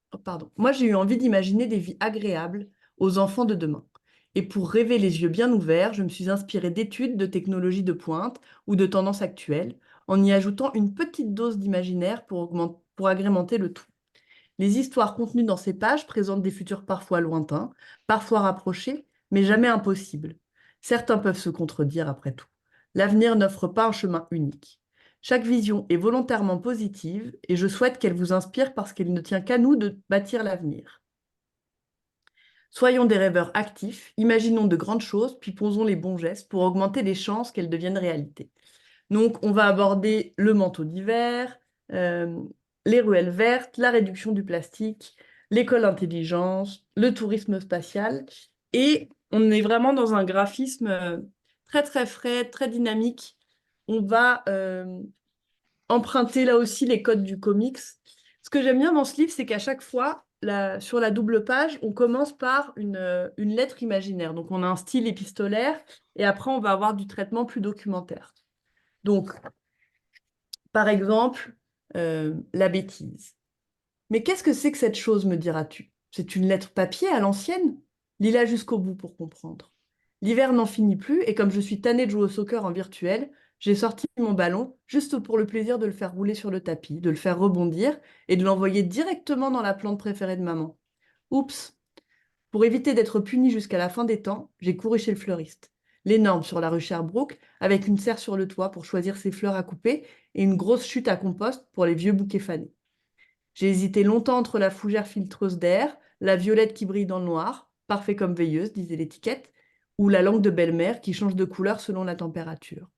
des vies agréables aux enfants de demain. Et pour rêver les yeux bien ouverts, je me suis inspirée d'études de technologies de pointe ou de tendances actuelles, en y ajoutant une petite dose d'imaginaire pour agrémenter le tout. Les histoires contenues dans ces pages présentent des futurs parfois lointains, parfois rapprochés, mais jamais impossibles. Certains peuvent se contredire après tout. L'avenir n'offre pas un chemin unique. Chaque vision est volontairement positive et je souhaite qu'elle vous inspire parce qu'il ne tient qu'à nous de bâtir l'avenir. Soyons des rêveurs actifs, imaginons de grandes choses, puis posons les bons gestes pour augmenter les chances qu'elles deviennent réalité. Donc, on va aborder le manteau d'hiver, les ruelles vertes, la réduction du plastique, l'école intelligence, le tourisme spatial. Et on est vraiment dans un graphisme très, très frais, très dynamique. On va emprunter là aussi les codes du comics. Ce que j'aime bien dans ce livre, c'est qu'à chaque fois, sur la double page, on commence par une lettre imaginaire. Donc, on a un style épistolaire et après, on va avoir du traitement plus documentaire. Donc, par exemple, la bêtise. Mais qu'est-ce que c'est que cette chose, me diras-tu? C'est une lettre papier à l'ancienne? Lis-la jusqu'au bout pour comprendre. L'hiver n'en finit plus, et comme je suis tannée de jouer au soccer en virtuel, j'ai sorti mon ballon juste pour le plaisir de le faire rouler sur le tapis, de le faire rebondir et de l'envoyer directement dans la plante préférée de maman. Oups! Pour éviter d'être punie jusqu'à la fin des temps, j'ai couru chez le fleuriste. L'énorme sur la rue Sherbrooke, avec une serre sur le toit pour choisir ses fleurs à couper et une grosse chute à compost pour les vieux bouquets fanés. J'ai hésité longtemps entre la fougère filtreuse d'air, la violette qui brille dans le noir, parfait comme veilleuse, disait l'étiquette, ou la langue de belle-mère qui change de couleur selon la température.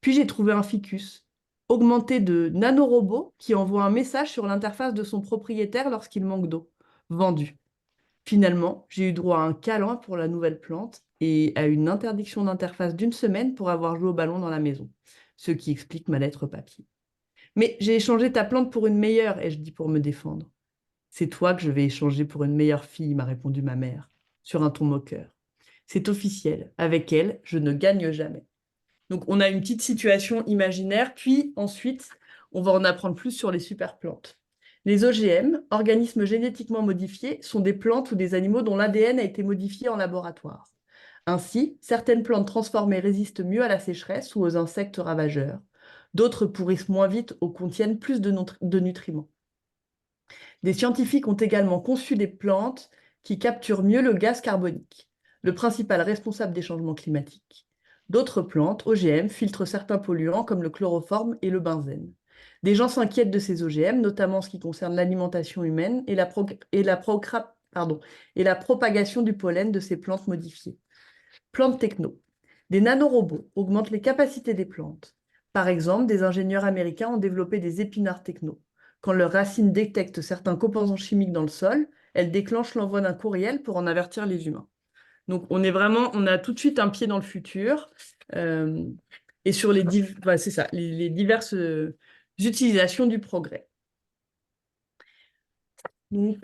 Puis j'ai trouvé un ficus, augmenté de nanorobots qui envoie un message sur l'interface de son propriétaire lorsqu'il manque d'eau. Vendu. Finalement, j'ai eu droit à un câlin pour la nouvelle plante et à une interdiction d'interface d'une semaine pour avoir joué au ballon dans la maison, ce qui explique ma lettre papier. Mais j'ai échangé ta plante pour une meilleure, ai-je dit pour me défendre. C'est toi que je vais échanger pour une meilleure fille, m'a répondu ma mère, sur un ton moqueur. C'est officiel, avec elle, je ne gagne jamais. Donc on a une petite situation imaginaire, puis ensuite, on va en apprendre plus sur les super plantes. Les OGM, organismes génétiquement modifiés, sont des plantes ou des animaux dont l'ADN a été modifié en laboratoire. Ainsi, certaines plantes transformées résistent mieux à la sécheresse ou aux insectes ravageurs. D'autres pourrissent moins vite ou contiennent plus de nutriments. Des scientifiques ont également conçu des plantes qui capturent mieux le gaz carbonique, le principal responsable des changements climatiques. D'autres plantes, OGM, filtrent certains polluants comme le chloroforme et le benzène. Des gens s'inquiètent de ces OGM, notamment en ce qui concerne l'alimentation humaine et la propagation du pollen de ces plantes modifiées. Plantes techno. Des nanorobots augmentent les capacités des plantes. Par exemple, des ingénieurs américains ont développé des épinards techno. Quand leurs racines détectent certains composants chimiques dans le sol, elles déclenchent l'envoi d'un courriel pour en avertir les humains. Donc on a tout de suite un pied dans le futur et sur c'est ça, les diverses utilisations du progrès. Donc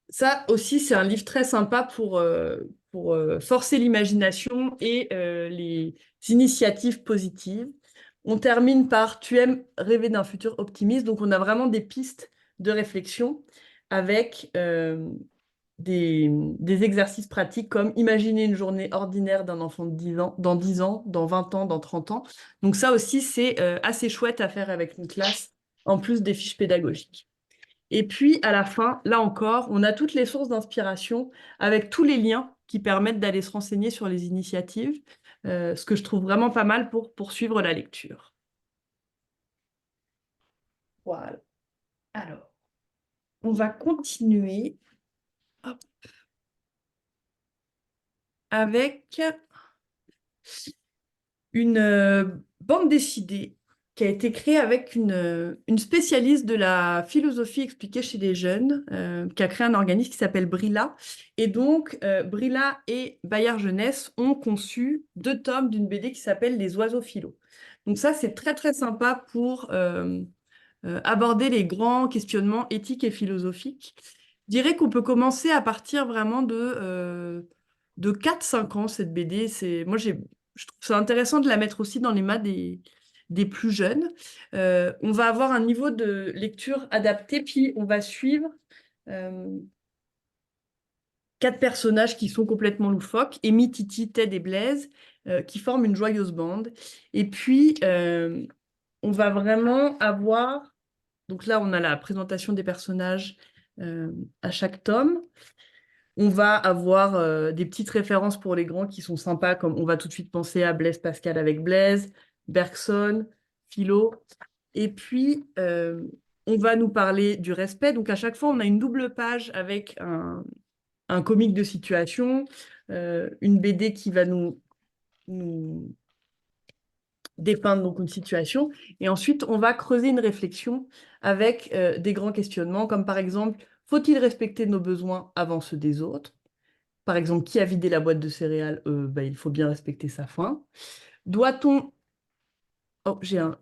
ça aussi, c'est un livre très sympa pour forcer l'imagination et les initiatives positives. On termine par Tu aimes rêver d'un futur optimiste. Donc, on a vraiment des pistes de réflexion avec des exercices pratiques comme imaginer une journée ordinaire d'un enfant de 10 ans, dans 10 ans, dans 20 ans, dans 30 ans. Donc, ça aussi, c'est assez chouette à faire avec une classe, en plus des fiches pédagogiques. Et puis, à la fin, là encore, on a toutes les sources d'inspiration avec tous les liens qui permettent d'aller se renseigner sur les initiatives, ce que je trouve vraiment pas mal pour poursuivre la lecture. Voilà. Alors, on va continuer hop, avec une bande dessinée qui a été créée avec une spécialiste de la philosophie expliquée chez les jeunes, qui a créé un organisme qui s'appelle Brilla. Et donc, Brilla et Bayard Jeunesse ont conçu 2 tomes d'une BD qui s'appelle Les oiseaux philo. Donc ça, c'est très, très sympa pour aborder les grands questionnements éthiques et philosophiques. Je dirais qu'on peut commencer à partir vraiment de 4-5 ans, cette BD. Je trouve ça intéressant de la mettre aussi dans les mains des plus jeunes. On va avoir un niveau de lecture adapté, puis on va suivre 4 personnages qui sont complètement loufoques, Amy, Titi, Ted et Blaise, qui forment une joyeuse bande. Et puis, on va vraiment avoir... Donc là, on a la présentation des personnages à chaque tome. On va avoir des petites références pour les grands qui sont sympas, comme on va tout de suite penser à Blaise Pascal avec Blaise, Bergson, Philo. Et puis, on va nous parler du respect. Donc, à chaque fois, on a une double page avec un comique de situation, une BD qui va nous dépeindre donc une situation. Et ensuite, on va creuser une réflexion avec des grands questionnements, comme par exemple, faut-il respecter nos besoins avant ceux des autres? Par exemple, qui a vidé la boîte de céréales? Il faut bien respecter sa faim. Doit-on... Oh, j'ai un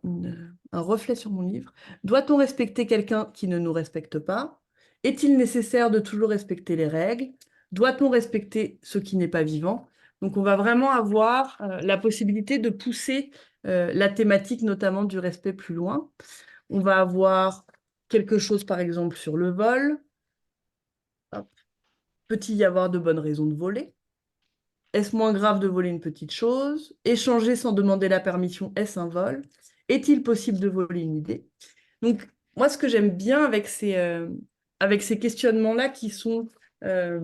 reflet sur mon livre. Doit-on respecter quelqu'un qui ne nous respecte pas? Est-il nécessaire de toujours respecter les règles? Doit-on respecter ce qui n'est pas vivant? Donc, on va vraiment avoir la possibilité de pousser la thématique, notamment du respect, plus loin. On va avoir quelque chose, par exemple, sur le vol, Hop. Peut-il y avoir de bonnes raisons de voler? Est-ce moins grave de voler une petite chose? Échanger sans demander la permission, est-ce un vol? Est-il possible de voler une idée? Donc, moi, ce que j'aime bien avec ces questionnements-là euh,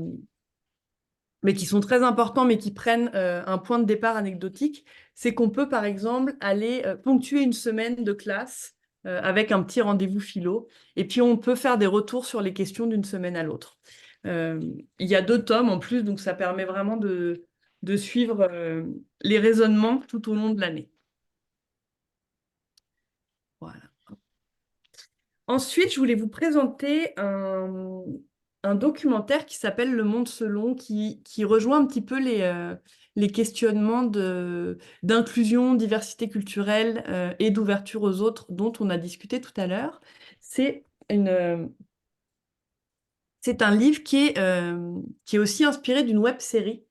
mais qui sont très importants, mais qui prennent un point de départ anecdotique, c'est qu'on peut, par exemple, aller ponctuer une semaine de classe avec un petit rendez-vous philo, et puis on peut faire des retours sur les questions d'une semaine à l'autre. Euh, il y a 2 tomes en plus, donc ça permet vraiment de suivre les raisonnements tout au long de l'année. Voilà. Ensuite, je voulais vous présenter un documentaire qui s'appelle Le Monde selon, qui rejoint un petit peu les questionnements d'inclusion, diversité culturelle et d'ouverture aux autres dont on a discuté tout à l'heure. C'est c'est un livre qui est aussi inspiré d'une web-série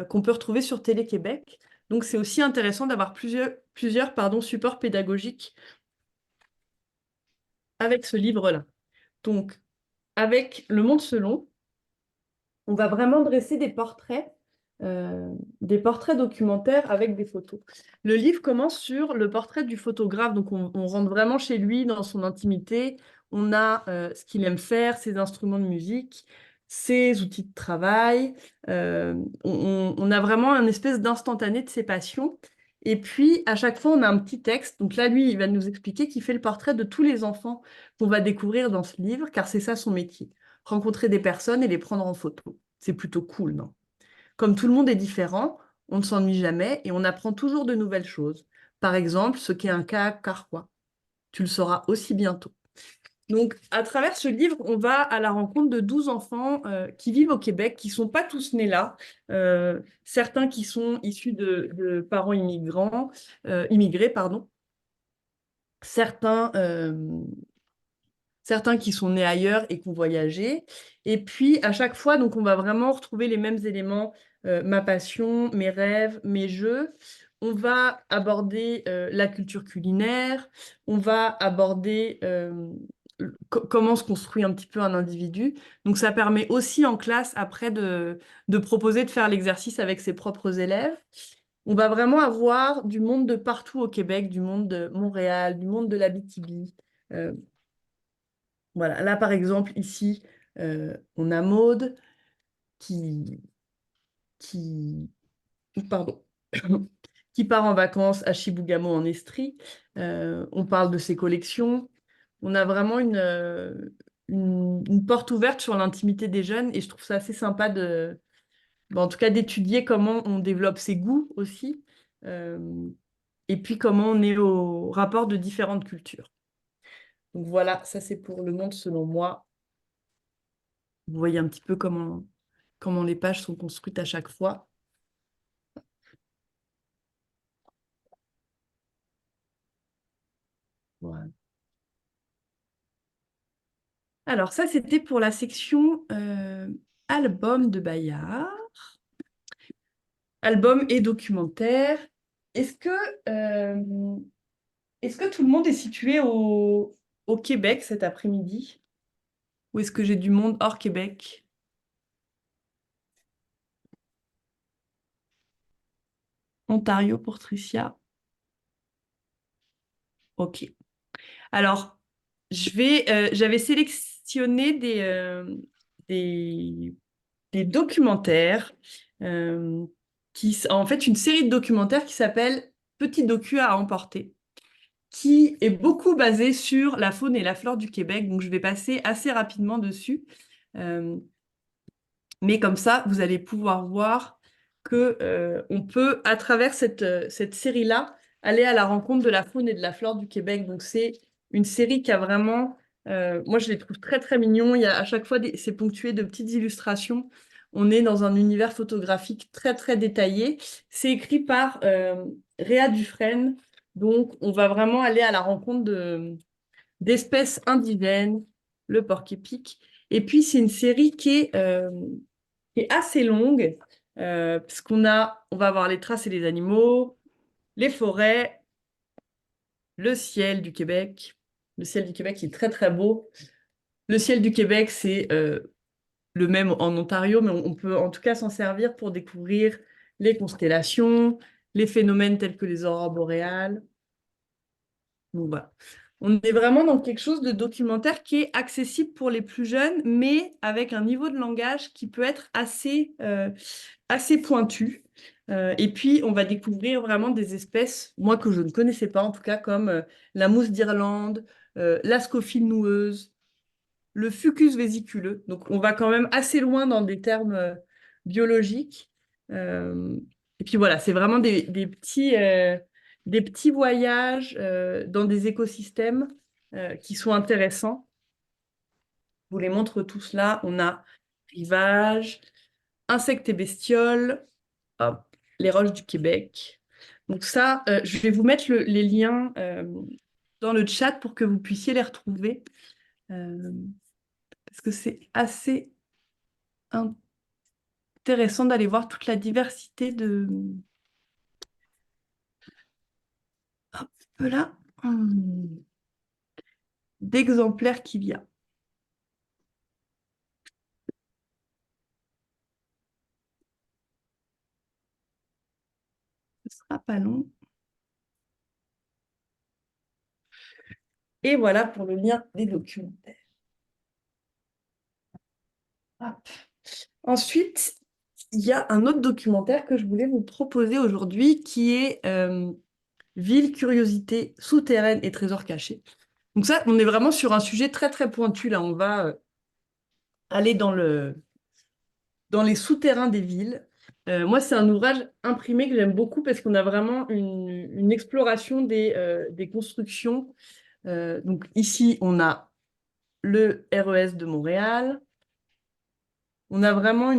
qu'on peut retrouver sur Télé-Québec. Donc, c'est aussi intéressant d'avoir plusieurs supports pédagogiques avec ce livre-là. Donc, avec Le Monde selon, on va vraiment dresser des portraits documentaires avec des photos. Le livre commence sur le portrait du photographe, donc on rentre vraiment chez lui, dans son intimité. On a ce qu'il aime faire, ses instruments de musique, ses outils de travail. On a vraiment un espèce d'instantané de ses passions. Et puis, à chaque fois, on a un petit texte. Donc là, lui, il va nous expliquer qu'il fait le portrait de tous les enfants qu'on va découvrir dans ce livre, car c'est ça son métier. Rencontrer des personnes et les prendre en photo. C'est plutôt cool, non? Comme tout le monde est différent, on ne s'ennuie jamais et on apprend toujours de nouvelles choses. Par exemple, ce qu'est un cas carquois. Tu le sauras aussi bientôt. Donc, à travers ce livre, on va à la rencontre de 12 enfants qui vivent au Québec, qui ne sont pas tous nés là. Certains qui sont issus de parents immigrés, pardon. Certains certains qui sont nés ailleurs et qui ont voyagé. Et puis, à chaque fois, donc, on va vraiment retrouver les mêmes éléments, ma passion, mes rêves, mes jeux. On va aborder la culture culinaire, on va aborder comment se construit un petit peu un individu. Donc, ça permet aussi en classe, après, de proposer de faire l'exercice avec ses propres élèves. On va vraiment avoir du monde de partout au Québec, du monde de Montréal, du monde de l'Abitibi. Euh, voilà, là par exemple, ici, on a Maude qui, qui, pardon, qui part en vacances à Chibougamau en Estrie. On parle de ses collections. On a vraiment une porte ouverte sur l'intimité des jeunes et je trouve ça assez sympa en tout cas, d'étudier comment on développe ses goûts aussi euh, et puis comment on est au rapport de différentes cultures. Donc voilà, ça c'est pour le monde selon moi. Vous voyez un petit peu comment les pages sont construites à chaque fois. Voilà. Alors ça, c'était pour la section album de Bayard, album et documentaire. Est-ce que, euh, est-ce que tout le monde est situé au Québec cet après-midi? Ou est-ce que j'ai du monde hors Québec? Ontario pour Tricia. Ok. Alors, j'avais sélectionné des, des documentaires, euh, en fait, une série de documentaires qui s'appelle Petit docu à emporter, qui est beaucoup basée sur la faune et la flore du Québec. Donc, je vais passer assez rapidement dessus. Euh, mais comme ça, vous allez pouvoir voir que, on peut, à travers cette série-là, aller à la rencontre de la faune et de la flore du Québec. Donc, c'est une série qui a vraiment, moi, je les trouve très, très mignons. Il y a à chaque fois, c'est ponctué de petites illustrations. On est dans un univers photographique très, très détaillé. C'est écrit par Réa Dufresne. Donc, on va vraiment aller à la rencontre d'espèces indigènes, le porc-épic. Et puis, c'est une série qui est assez longue, parce on va avoir les traces et les animaux, les forêts, le ciel du Québec. Le ciel du Québec est très très beau. Le ciel du Québec, c'est le même en Ontario, mais on peut en tout cas s'en servir pour découvrir les constellations, les phénomènes tels que les aurores boréales. Donc voilà. On est vraiment dans quelque chose de documentaire qui est accessible pour les plus jeunes, mais avec un niveau de langage qui peut être assez pointu. Et puis, on va découvrir vraiment des espèces, moi que je ne connaissais pas en tout cas, comme la mousse d'Irlande, la scophile noueuse, le fucus vésiculeux. Donc, on va quand même assez loin dans des termes biologiques. Euh, et puis voilà, c'est vraiment des petits voyages dans des écosystèmes qui sont intéressants. Je vous les montre tous là. On a rivage, insectes et bestioles, hop, les roches du Québec. Donc ça, je vais vous mettre les liens dans le chat pour que vous puissiez les retrouver. Euh, parce que c'est assez intéressant d'aller voir toute la diversité hop, là, d'exemplaires qu'il y a. Ce sera pas long. Et voilà pour le lien des documentaires. Hop. Ensuite, il y a un autre documentaire que je voulais vous proposer aujourd'hui qui est Ville, curiosité souterraine et trésors cachés. Donc ça, on est vraiment sur un sujet très très pointu. Là, on va aller dans les souterrains des villes. Moi, c'est un ouvrage imprimé que j'aime beaucoup parce qu'on a vraiment une exploration des constructions. Donc ici, on a le RES de Montréal. On a vraiment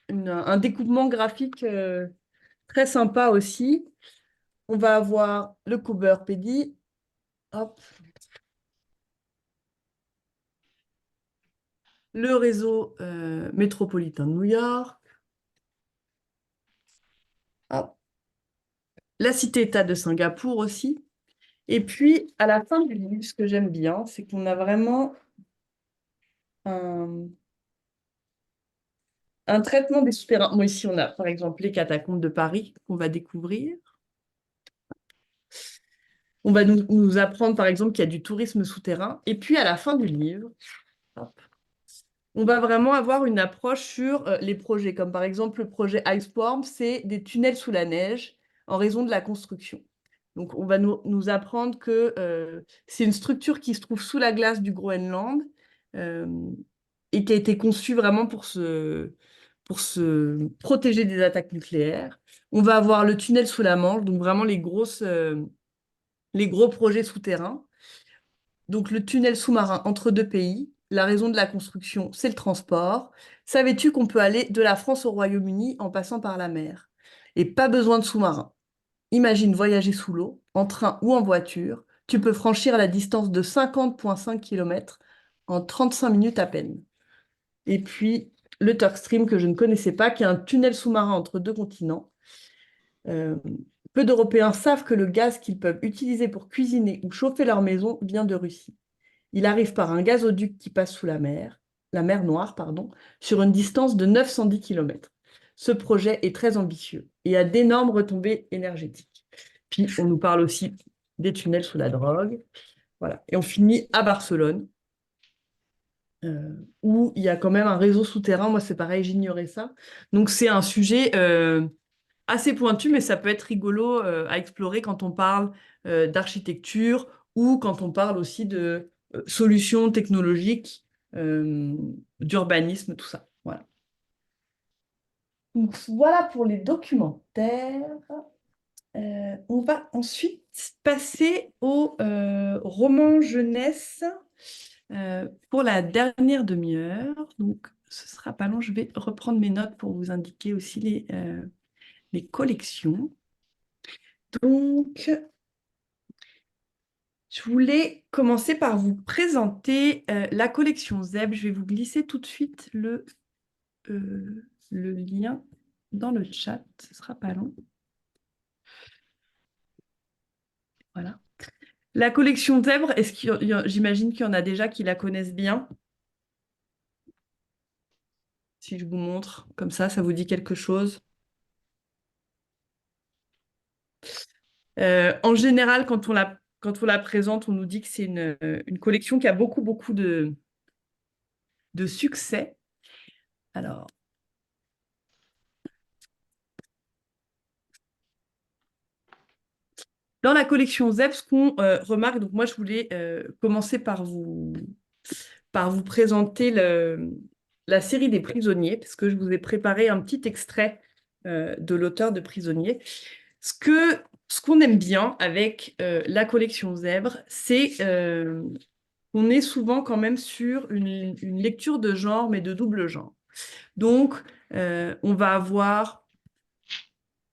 un découpement graphique très sympa aussi. On va avoir le Cooper Pedy. Hop. Le réseau métropolitain de New York. Hop. La cité-État de Singapour aussi. Et puis, à la fin du livre, ce que j'aime bien, c'est qu'on a vraiment un, un traitement des souterrains. Moi, ici, on a par exemple les catacombes de Paris qu'on va découvrir. On va nous apprendre, par exemple, qu'il y a du tourisme souterrain. Et puis, à la fin du livre, hop, on va vraiment avoir une approche sur les projets, comme par exemple le projet Iceworm, c'est des tunnels sous la neige en raison de la construction. Donc, on va nous apprendre que c'est une structure qui se trouve sous la glace du Groenland euh, et qui a été conçue vraiment pour se protéger des attaques nucléaires. On va avoir le tunnel sous la Manche, donc vraiment les gros projets souterrains. Donc le tunnel sous-marin entre deux pays. La raison de la construction, c'est le transport. Savais-tu qu'on peut aller de la France au Royaume-Uni en passant par la mer? Et pas besoin de sous-marin. Imagine voyager sous l'eau, en train ou en voiture. Tu peux franchir la distance de 50,5 km en 35 minutes à peine. Et puis le Turkstream que je ne connaissais pas, qui est un tunnel sous-marin entre deux continents. Euh, Peu d'Européens savent que le gaz qu'ils peuvent utiliser pour cuisiner ou chauffer leur maison vient de Russie. Il arrive par un gazoduc qui passe sous la mer Noire, pardon, sur une distance de 910 km. Ce projet est très ambitieux et a d'énormes retombées énergétiques. Puis on nous parle aussi des tunnels sous la drogue. Voilà. Et on finit à Barcelone, où il y a quand même un réseau souterrain. Moi, c'est pareil, j'ignorais ça. Donc c'est un sujet assez pointu, mais ça peut être rigolo à explorer quand on parle d'architecture ou quand on parle aussi de solutions technologiques, euh, d'urbanisme, tout ça. Voilà. Donc, voilà pour les documentaires. On va ensuite passer au roman jeunesse pour la dernière demi-heure. Donc, ce sera pas long. Je vais reprendre mes notes pour vous indiquer aussi les collections. Donc, je voulais commencer par vous présenter la collection Zeb. Je vais vous glisser tout de suite le lien dans le chat. Ce ne sera pas long. Voilà. La collection Zèbre, j'imagine qu'il y en a déjà qui la connaissent bien. Si je vous montre comme ça vous dit quelque chose. En général, quand on la présente, on nous dit que c'est une collection qui a beaucoup, beaucoup de succès. Alors, dans la collection ZEP, ce qu'on remarque, donc moi je voulais commencer par vous présenter la série des prisonniers, parce que je vous ai préparé un petit extrait de l'auteur de Prisonniers. Ce qu'on aime bien avec la collection Zèbre, c'est qu'on est souvent quand même sur une lecture de genre, mais de double genre. Donc, on va avoir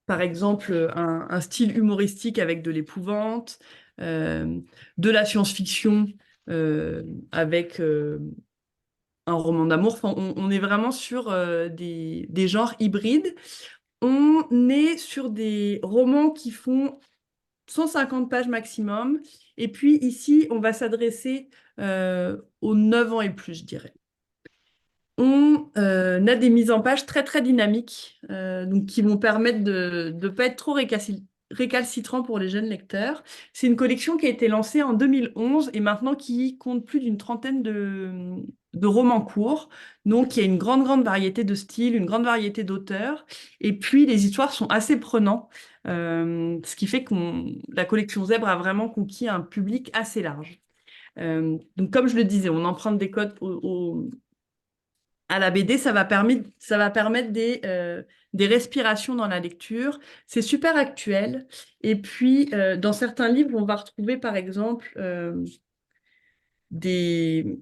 par exemple un style humoristique avec de l'épouvante, de la science-fiction avec un roman d'amour. Enfin, on est vraiment sur des genres hybrides. On est sur des romans qui font 150 pages maximum. Et puis ici, on va s'adresser aux 9 ans et plus, je dirais. On a des mises en page très très dynamiques, donc qui vont permettre de ne pas être trop récalcitrant pour les jeunes lecteurs. C'est une collection qui a été lancée en 2011 et maintenant qui compte plus d'une trentaine de romans courts. Donc il y a une grande grande variété de styles, une grande variété d'auteurs. Et puis les histoires sont assez prenantes, ce qui fait que la collection Zèbre a vraiment conquis un public assez large. Donc comme je le disais, on emprunte des codes à la BD, ça va permettre des respirations dans la lecture. C'est super actuel. Et puis, dans certains livres, on va retrouver, par exemple, des,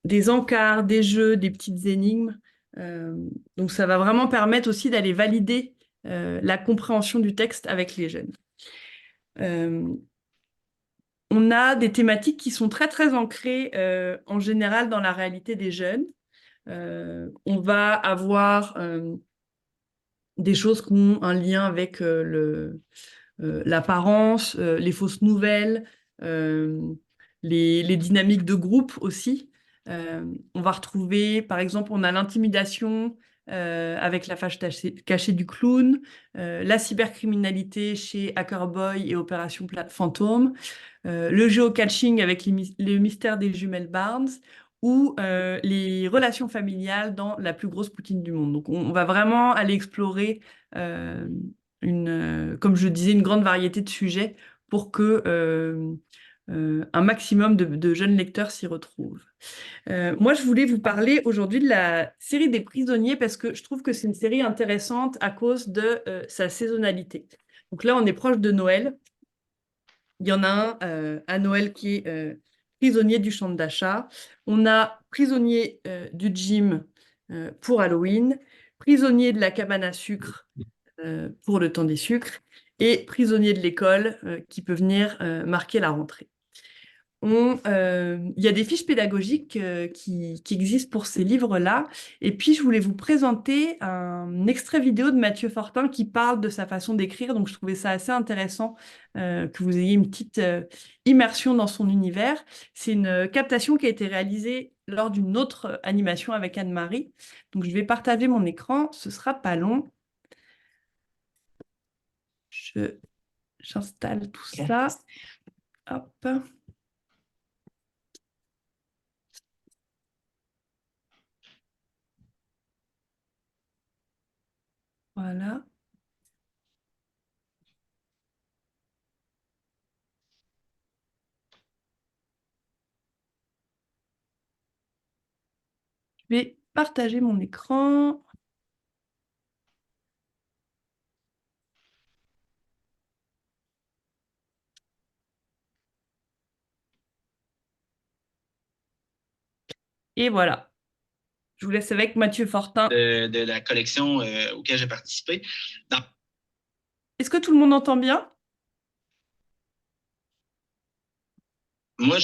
des encarts, des jeux, des petites énigmes. Euh, donc, ça va vraiment permettre aussi d'aller valider la compréhension du texte avec les jeunes. On a des thématiques qui sont très, très ancrées en général dans la réalité des jeunes. On va avoir des choses qui ont un lien avec l'apparence, les fausses nouvelles, les dynamiques de groupe aussi. On va retrouver, par exemple, on a l'intimidation avec la face cachée du clown, la cybercriminalité chez Hacker Boy et Opération Fantôme, le géocaching avec les mystères des jumelles Barnes ou les relations familiales dans la plus grosse poutine du monde. Donc on va vraiment aller explorer, comme je disais, une grande variété de sujets pour que un maximum de jeunes lecteurs s'y retrouvent. Moi, je voulais vous parler aujourd'hui de la série des prisonniers parce que je trouve que c'est une série intéressante à cause de sa saisonnalité. Donc là, on est proche de Noël. Il y en a un à Noël qui est prisonnier du centre d'achat. On a prisonnier du gym pour Halloween, prisonnier de la cabane à sucre pour le temps des sucres et prisonnier de l'école qui peut venir marquer la rentrée. Il y a des fiches pédagogiques qui existent pour ces livres-là. Et puis, je voulais vous présenter un extrait vidéo de Mathieu Fortin qui parle de sa façon d'écrire. Donc, je trouvais ça assez intéressant que vous ayez une petite immersion dans son univers. C'est une captation qui a été réalisée lors d'une autre animation avec Anne-Marie. Donc, je vais partager mon écran. Ce sera pas long. J'installe tout ça. Hop. Voilà. Je vais partager mon écran. Et voilà. Je vous laisse avec Mathieu Fortin. De la collection auquel j'ai participé. Est-ce que tout le monde entend bien? Moi,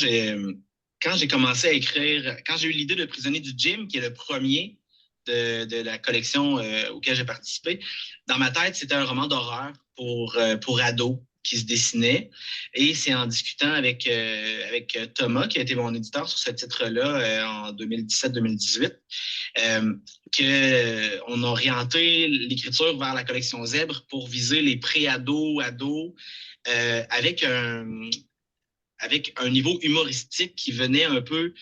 quand j'ai commencé à écrire, quand j'ai eu l'idée de Prisonnier du Gym, qui est le premier de la collection auquel j'ai participé, dans ma tête, c'était un roman d'horreur pour ados. qui se dessinaient. Et c'est en discutant avec Thomas, qui a été mon éditeur sur ce titre-là en 2017-2018, qu'on a orienté l'écriture vers la collection Zèbre pour viser les pré-ados, ados, avec un niveau humoristique qui venait un peu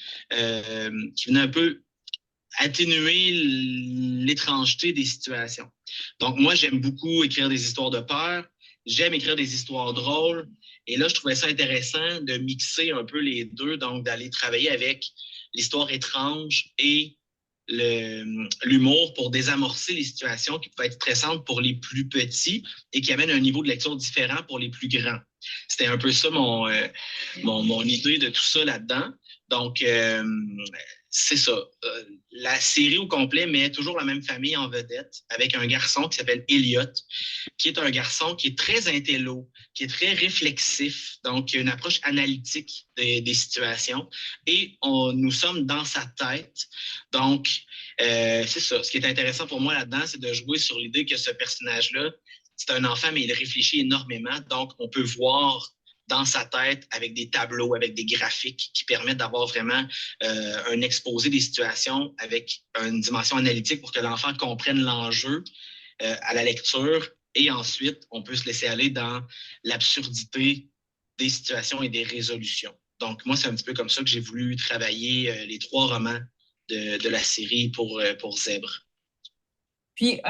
atténuer l'étrangeté des situations. Donc, moi, j'aime beaucoup écrire des histoires de peur. J'aime écrire des histoires drôles. Et là, je trouvais ça intéressant de mixer un peu les deux, donc d'aller travailler avec l'histoire étrange et l'humour pour désamorcer les situations qui peuvent être stressantes pour les plus petits et qui amènent un niveau de lecture différent pour les plus grands. C'était un peu ça mon idée de tout ça là-dedans. Donc, c'est ça. La série au complet met toujours la même famille en vedette avec un garçon qui s'appelle Elliot, qui est un garçon qui est très intello, qui est très réflexif, donc une approche analytique des situations. Et nous sommes dans sa tête. Donc, c'est ça. Ce qui est intéressant pour moi là-dedans, c'est de jouer sur l'idée que ce personnage-là, c'est un enfant, mais il réfléchit énormément. Donc, on peut voir dans sa tête avec des tableaux, avec des graphiques qui permettent d'avoir vraiment un exposé des situations avec une dimension analytique pour que l'enfant comprenne l'enjeu à la lecture. Et ensuite, on peut se laisser aller dans l'absurdité des situations et des résolutions. Donc, moi, c'est un petit peu comme ça que j'ai voulu travailler les 3 romans de la série pour Zèbre. Puis,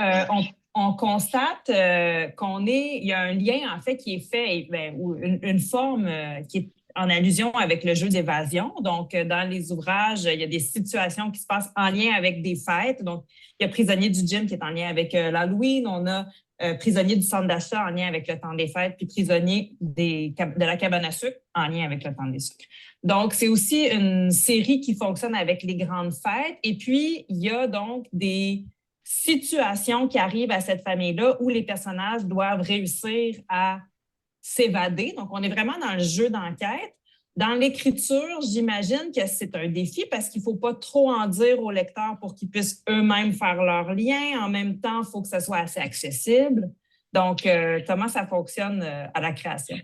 on constate il y a un lien, en fait, qui est fait, ou une forme qui est en allusion avec le jeu d'évasion. Donc, dans les ouvrages, il y a des situations qui se passent en lien avec des fêtes. Donc, il y a Prisonnier du gym qui est en lien avec l'Halloween. On a Prisonnier du centre d'achat en lien avec le temps des fêtes, puis Prisonnier de la cabane à sucre en lien avec le temps des sucres. Donc, c'est aussi une série qui fonctionne avec les grandes fêtes. Et puis, il y a donc des situations qui arrivent à cette famille-là où les personnages doivent réussir à s'évader. Donc, on est vraiment dans le jeu d'enquête. Dans l'écriture, j'imagine que c'est un défi parce qu'il ne faut pas trop en dire aux lecteurs pour qu'ils puissent eux-mêmes faire leurs liens. En même temps, il faut que ça soit assez accessible. Donc, comment ça fonctionne à la création?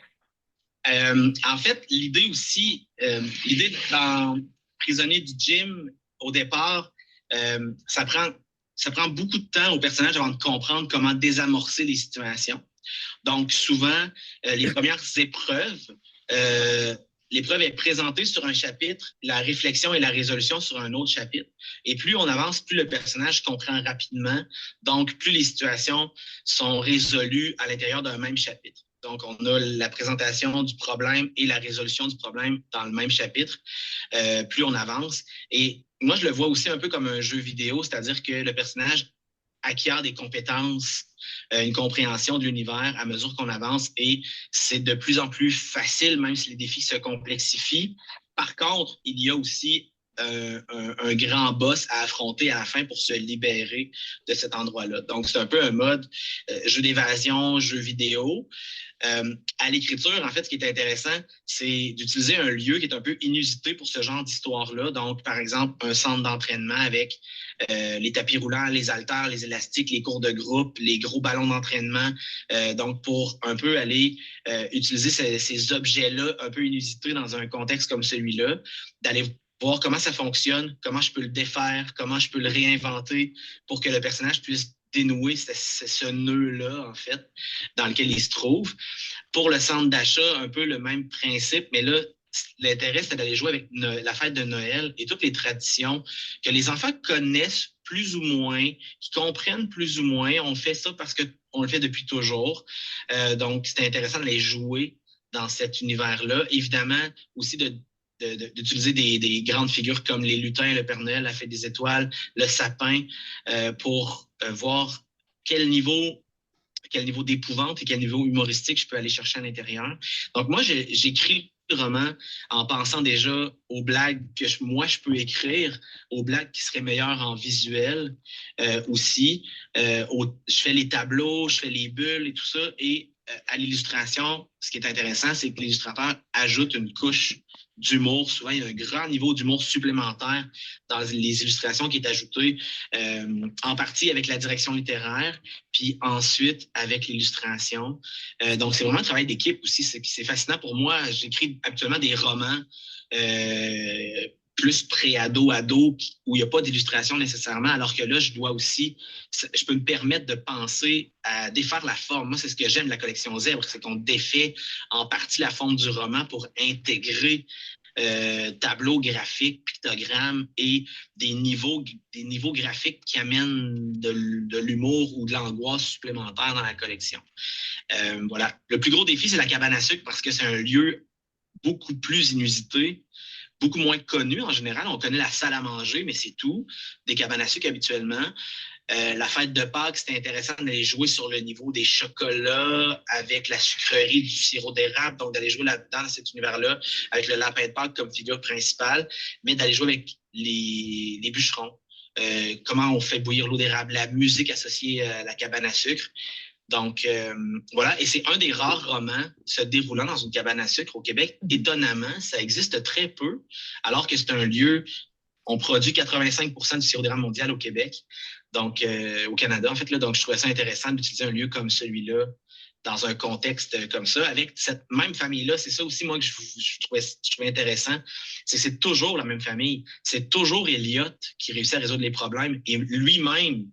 En fait, l'idée aussi, l'idée dans Prisonnier du gym, au départ, ça prend beaucoup de temps au personnage avant de comprendre comment désamorcer les situations. Donc, souvent, les premières épreuves, l'épreuve est présentée sur un chapitre, la réflexion et la résolution sur un autre chapitre. Et plus on avance, plus le personnage comprend rapidement. Donc, plus les situations sont résolues à l'intérieur d'un même chapitre. Donc, on a la présentation du problème et la résolution du problème dans le même chapitre, plus on avance. Et moi, je le vois aussi un peu comme un jeu vidéo, c'est-à-dire que le personnage acquiert des compétences, une compréhension de l'univers à mesure qu'on avance et c'est de plus en plus facile, même si les défis se complexifient. Par contre, il y a aussi un grand boss à affronter à la fin pour se libérer de cet endroit-là. Donc, c'est un peu un mode jeu d'évasion, jeu vidéo. À l'écriture, en fait, ce qui est intéressant, c'est d'utiliser un lieu qui est un peu inusité pour ce genre d'histoire-là. Donc, par exemple, un centre d'entraînement avec les tapis roulants, les haltères, les élastiques, les cours de groupe, les gros ballons d'entraînement. Donc, pour un peu aller utiliser ces objets-là un peu inusités dans un contexte comme celui-là, d'aller voir comment ça fonctionne, comment je peux le défaire, comment je peux le réinventer pour que le personnage puisse dénouer ce nœud-là, en fait, dans lequel il se trouve. Pour le centre d'achat, un peu le même principe, mais là, l'intérêt, c'est d'aller jouer avec la fête de Noël et toutes les traditions que les enfants connaissent plus ou moins, qui comprennent plus ou moins. On fait ça parce qu'on le fait depuis toujours. Donc, c'est intéressant de les jouer dans cet univers-là. Évidemment, aussi d'utiliser des grandes figures comme les lutins, le Père Noël, la Fête des Étoiles, le sapin, pour voir quel niveau d'épouvante et quel niveau humoristique je peux aller chercher à l'intérieur. Donc, moi, j'écris le roman en pensant déjà aux blagues que moi, je peux écrire, aux blagues qui seraient meilleures en visuel aussi. Je fais les tableaux, je fais les bulles et tout ça. Et à l'illustration, ce qui est intéressant, c'est que l'illustrateur ajoute une couche d'humour. Souvent, il y a un grand niveau d'humour supplémentaire dans les illustrations qui est ajouté, en partie avec la direction littéraire, puis ensuite avec l'illustration. Donc, c'est vraiment un travail d'équipe aussi. C'est fascinant pour moi. J'écris habituellement des romans plus pré-ado, où il n'y a pas d'illustration nécessairement, alors que là, je peux me permettre de penser à défaire la forme. Moi, c'est ce que j'aime de la collection Zèbre, c'est qu'on défait en partie la forme du roman pour intégrer tableaux graphiques, pictogrammes et des niveaux graphiques qui amènent de l'humour ou de l'angoisse supplémentaire dans la collection. Voilà. Le plus gros défi, c'est la cabane à sucre parce que c'est un lieu beaucoup plus inusité, beaucoup moins connu en général. On connaît la salle à manger, mais c'est tout. Des cabanes à sucre habituellement. La fête de Pâques, c'était intéressant d'aller jouer sur le niveau des chocolats avec la sucrerie du sirop d'érable, donc d'aller jouer là-dedans, dans cet univers-là, avec le lapin de Pâques comme figure principale, mais d'aller jouer avec les bûcherons. Comment on fait bouillir l'eau d'érable, la musique associée à la cabane à sucre. Donc, voilà. Et c'est un des rares romans se déroulant dans une cabane à sucre au Québec. Étonnamment, ça existe très peu, alors que c'est un lieu, on produit 85% du sirop d'érable mondial au Québec, donc au Canada, en fait. Là, donc, je trouvais ça intéressant d'utiliser un lieu comme celui-là dans un contexte comme ça, avec cette même famille-là. C'est ça aussi, moi, que je trouvais intéressant. C'est toujours la même famille. C'est toujours Elliot qui réussit à résoudre les problèmes. Et lui-même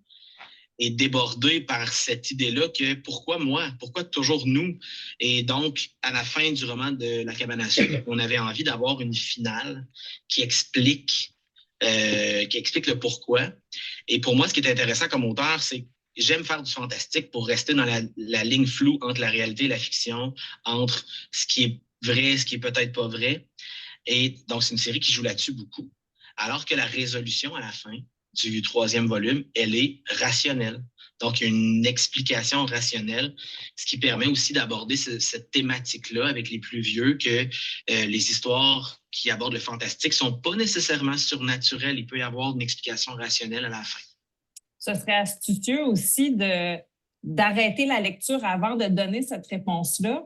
est débordé par cette idée-là que pourquoi moi? Pourquoi toujours nous? Et donc, à la fin du roman de La cabane à sucre, on avait envie d'avoir une finale qui explique le pourquoi. Et pour moi, ce qui est intéressant comme auteur, c'est que j'aime faire du fantastique pour rester dans la ligne floue entre la réalité et la fiction, entre ce qui est vrai et ce qui est peut-être pas vrai. Et donc, c'est une série qui joue là-dessus beaucoup. Alors que la résolution à la fin du 3e volume, elle est rationnelle. Donc, il y a une explication rationnelle, ce qui permet aussi d'aborder cette thématique-là avec les plus vieux, que les histoires qui abordent le fantastique ne sont pas nécessairement surnaturelles. Il peut y avoir une explication rationnelle à la fin. Ce serait astucieux aussi d'arrêter la lecture avant de donner cette réponse-là,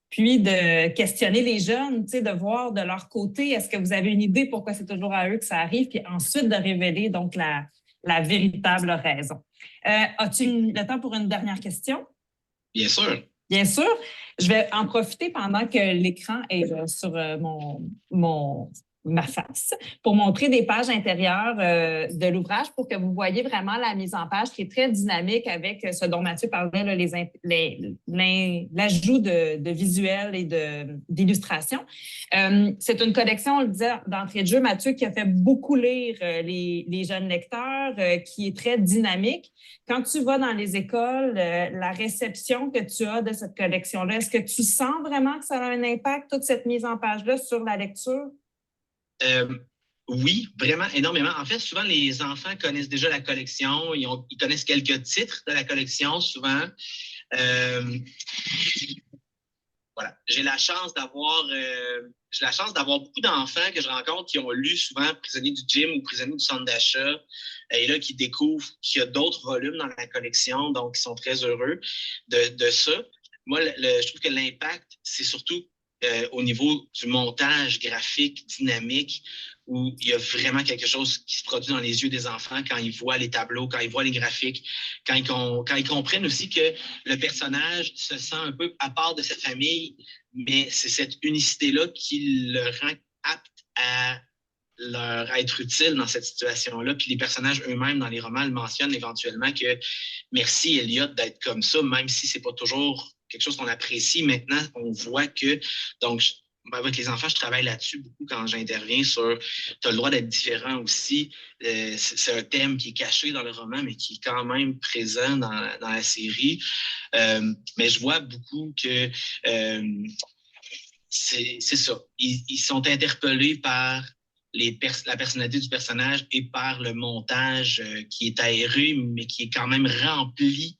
puis de questionner les jeunes, de voir de leur côté, est-ce que vous avez une idée pourquoi c'est toujours à eux que ça arrive, puis ensuite de révéler donc la véritable raison. As-tu le temps pour une dernière question? Bien sûr. Bien sûr. Je vais en profiter pendant que l'écran est sur ma face pour montrer des pages intérieures de l'ouvrage pour que vous voyez vraiment la mise en page qui est très dynamique avec ce dont Mathieu parlait, là, l'ajout de visuels et d'illustrations. C'est une collection, on le disait d'entrée de jeu, Mathieu, qui a fait beaucoup lire les jeunes lecteurs, qui est très dynamique. Quand tu vas dans les écoles, la réception que tu as de cette collection-là, est-ce que tu sens vraiment que ça a un impact, toute cette mise en page-là, sur la lecture? Oui, vraiment, énormément. En fait, souvent, les enfants connaissent déjà la collection. Ils connaissent quelques titres de la collection, souvent. Voilà. J'ai la chance d'avoir beaucoup d'enfants que je rencontre qui ont lu souvent Prisonniers du gym ou Prisonniers du centre d'achat et là, qui découvrent qu'il y a d'autres volumes dans la collection, donc ils sont très heureux de ça. Moi, je trouve que l'impact, c'est surtout au niveau du montage graphique, dynamique, où il y a vraiment quelque chose qui se produit dans les yeux des enfants quand ils voient les tableaux, quand ils voient les graphiques, quand ils comprennent aussi que le personnage se sent un peu à part de cette famille, mais c'est cette unicité-là qui le rend apte à leur être utile dans cette situation-là. Puis les personnages eux-mêmes dans les romans le mentionnent éventuellement que merci Elliot d'être comme ça, même si c'est pas toujours quelque chose qu'on apprécie. Maintenant, on voit que, donc, avec les enfants, je travaille là-dessus beaucoup quand j'interviens sur tu as le droit d'être différent aussi. C'est un thème qui est caché dans le roman, mais qui est quand même présent dans la série. Mais je vois beaucoup que c'est ça. Ils sont interpellés par la personnalité du personnage et par le montage qui est aéré, mais qui est quand même rempli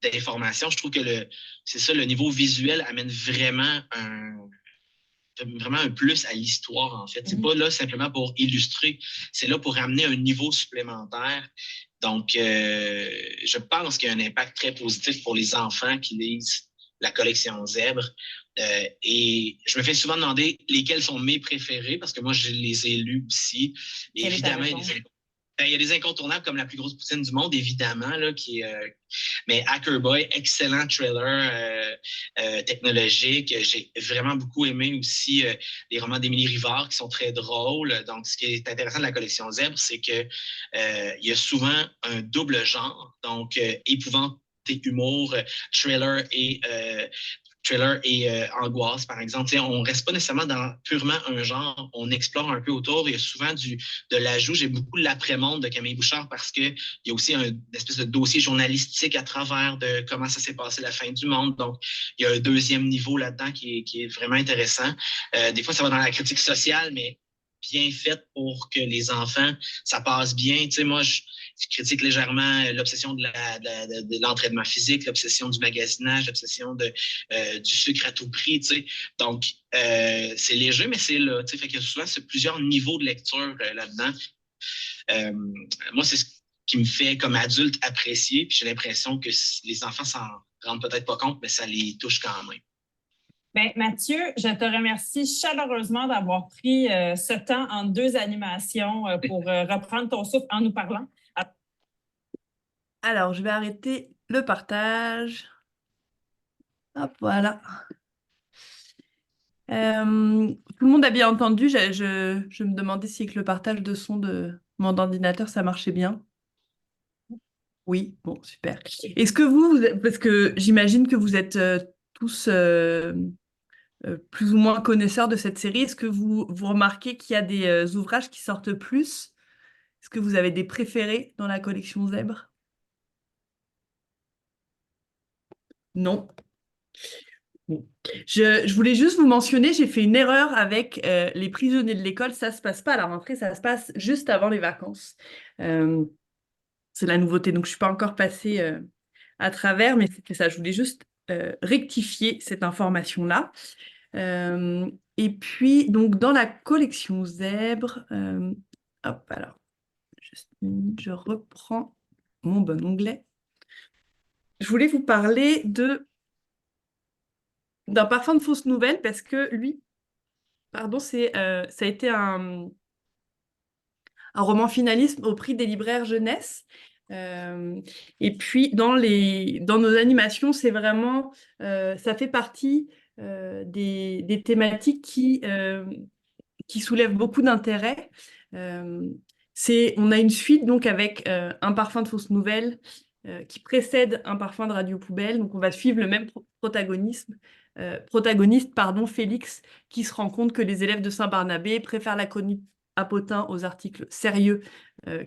d'informations. Je trouve que c'est ça, le niveau visuel amène vraiment un plus à l'histoire, en fait. C'est pas là simplement pour illustrer, c'est là pour amener un niveau supplémentaire. Donc, je pense qu'il y a un impact très positif pour les enfants qui lisent la collection Zèbre Et je me fais souvent demander lesquels sont mes préférés, parce que moi, je les ai lus aussi. Et Quelle est ta évidemment, réponse? il y a des incontournables comme La plus grosse poutine du monde, évidemment, là, mais Hacker Boy, excellent trailer technologique. J'ai vraiment beaucoup aimé aussi les romans d'Émilie Rivard qui sont très drôles. Donc, ce qui est intéressant de la collection Zèbre, c'est que il y a souvent un double genre, donc épouvante et humour, thriller et angoisse, par exemple. T'sais, on ne reste pas nécessairement dans purement un genre, on explore un peu autour. Il y a souvent de l'ajout. J'aime beaucoup L'après-monde de Camille Bouchard parce qu'il y a aussi une espèce de dossier journalistique à travers de comment ça s'est passé la fin du monde. Donc, il y a un deuxième niveau là-dedans qui est vraiment intéressant. Des fois, ça va dans la critique sociale, mais bien faite pour que les enfants, ça passe bien. Tu sais, moi, je critique légèrement l'obsession de l'entraînement physique, l'obsession du magasinage, l'obsession du sucre à tout prix. Tu sais. Donc, c'est léger, mais c'est là. Tu sais, fait qu'il y a souvent plusieurs niveaux de lecture là-dedans. Moi, c'est ce qui me fait, comme adulte, apprécier. Puis j'ai l'impression que les enfants s'en rendent peut-être pas compte, mais ça les touche quand même. Bien, Mathieu, je te remercie chaleureusement d'avoir pris ce temps en 2 animations pour reprendre ton souffle en nous parlant. Alors, je vais arrêter le partage. Hop, voilà. Tout le monde a bien entendu. Je me demandais si avec le partage de son de mon ordinateur, ça marchait bien. Oui, bon, super. Est-ce que parce que j'imagine que vous êtes tous plus ou moins connaisseurs de cette série, est-ce que vous remarquez qu'il y a des ouvrages qui sortent plus? Est-ce que vous avez des préférés dans la collection Zèbre? Non. Bon. Je voulais juste vous mentionner, j'ai fait une erreur avec les prisonniers de l'école. Ça se passe pas à la rentrée, ça se passe juste avant les vacances. C'est la nouveauté, donc je suis pas encore passée à travers, mais c'était ça. Je voulais juste rectifier cette information-là. Et puis, donc, dans la collection Zèbre, hop, alors, je reprends mon bon onglet. Je voulais vous parler d'un parfum de fausse nouvelle parce que lui, pardon, ça a été un roman finaliste au prix des libraires jeunesse. Et puis, dans nos animations, c'est vraiment, ça fait partie des thématiques qui soulèvent beaucoup d'intérêt. On a une suite donc avec un parfum de fausse nouvelle qui précède un parfum de radio poubelle. Donc, on va suivre le même protagoniste, Félix, qui se rend compte que les élèves de Saint-Barnabé préfèrent la chronique à Potin aux articles sérieux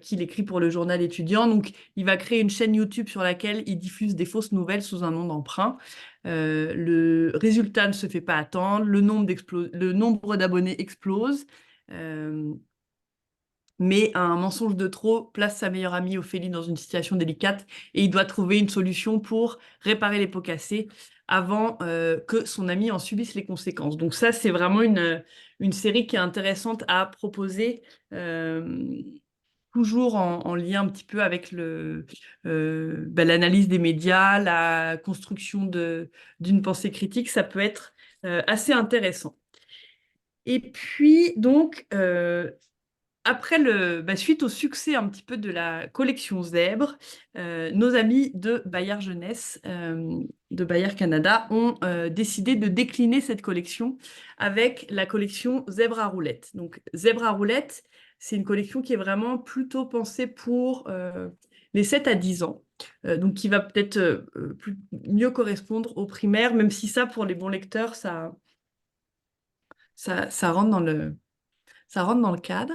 qu'il écrit pour le journal étudiant. Donc, il va créer une chaîne YouTube sur laquelle il diffuse des fausses nouvelles sous un nom d'emprunt. Le résultat ne se fait pas attendre, le nombre d'abonnés explose. Mais un mensonge de trop place sa meilleure amie Ophélie dans une situation délicate et il doit trouver une solution pour réparer les pots cassés avant que son ami en subisse les conséquences. Donc ça, c'est vraiment une série qui est intéressante à proposer, toujours en lien un petit peu avec l'analyse des médias, la construction d'une pensée critique. Ça peut être assez intéressant. Et puis, donc, suite au succès un petit peu de la collection Zèbre, nos amis de Bayard Jeunesse, de Bayard Canada, ont décidé de décliner cette collection avec la collection Zèbre à roulettes. Donc, Zèbre à roulettes, c'est une collection qui est vraiment plutôt pensée pour les 7 à 10 ans. Donc, qui va peut-être mieux correspondre aux primaires, même si ça, pour les bons lecteurs, ça rentre dans le cadre.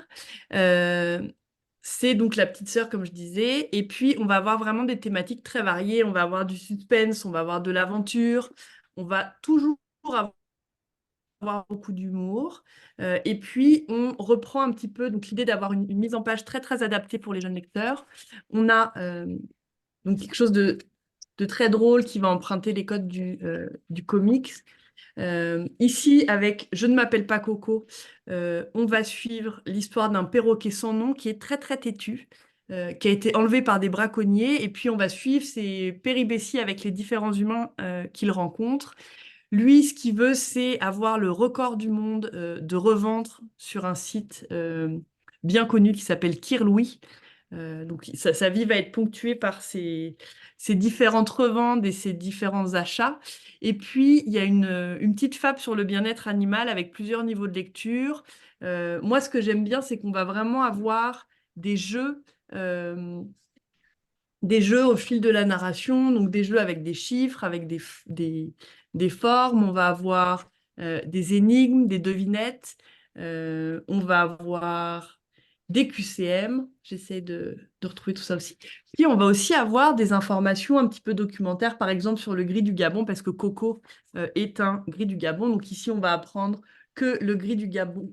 C'est donc la petite sœur, comme je disais. Et puis, on va avoir vraiment des thématiques très variées. On va avoir du suspense, on va avoir de l'aventure. On va toujours avoir beaucoup d'humour. Et puis, on reprend un petit peu l'idée d'avoir une mise en page très, très adaptée pour les jeunes lecteurs. On a donc quelque chose de très drôle qui va emprunter les codes du comics. Ici, avec Je ne m'appelle pas Coco, on va suivre l'histoire d'un perroquet sans nom qui est très très têtu, qui a été enlevé par des braconniers, et puis on va suivre ses péripéties avec les différents humains qu'il rencontre, Lui, ce qu'il veut, c'est avoir le record du monde de revendre sur un site bien connu qui s'appelle Kirlouis. Donc, sa vie va être ponctuée par ces différentes reventes et ces différents achats. Et puis, il y a une petite fable sur le bien-être animal avec plusieurs niveaux de lecture. Moi, ce que j'aime bien, c'est qu'on va vraiment avoir des jeux au fil de la narration, donc des jeux avec des chiffres, avec des formes. On va avoir des énigmes, des devinettes. On va avoir des QCM. J'essaie de retrouver tout ça aussi. Puis on va aussi avoir des informations un petit peu documentaires, par exemple sur le gris du Gabon, parce que Coco est un gris du Gabon. Donc ici, on va apprendre que le gris du Gabon,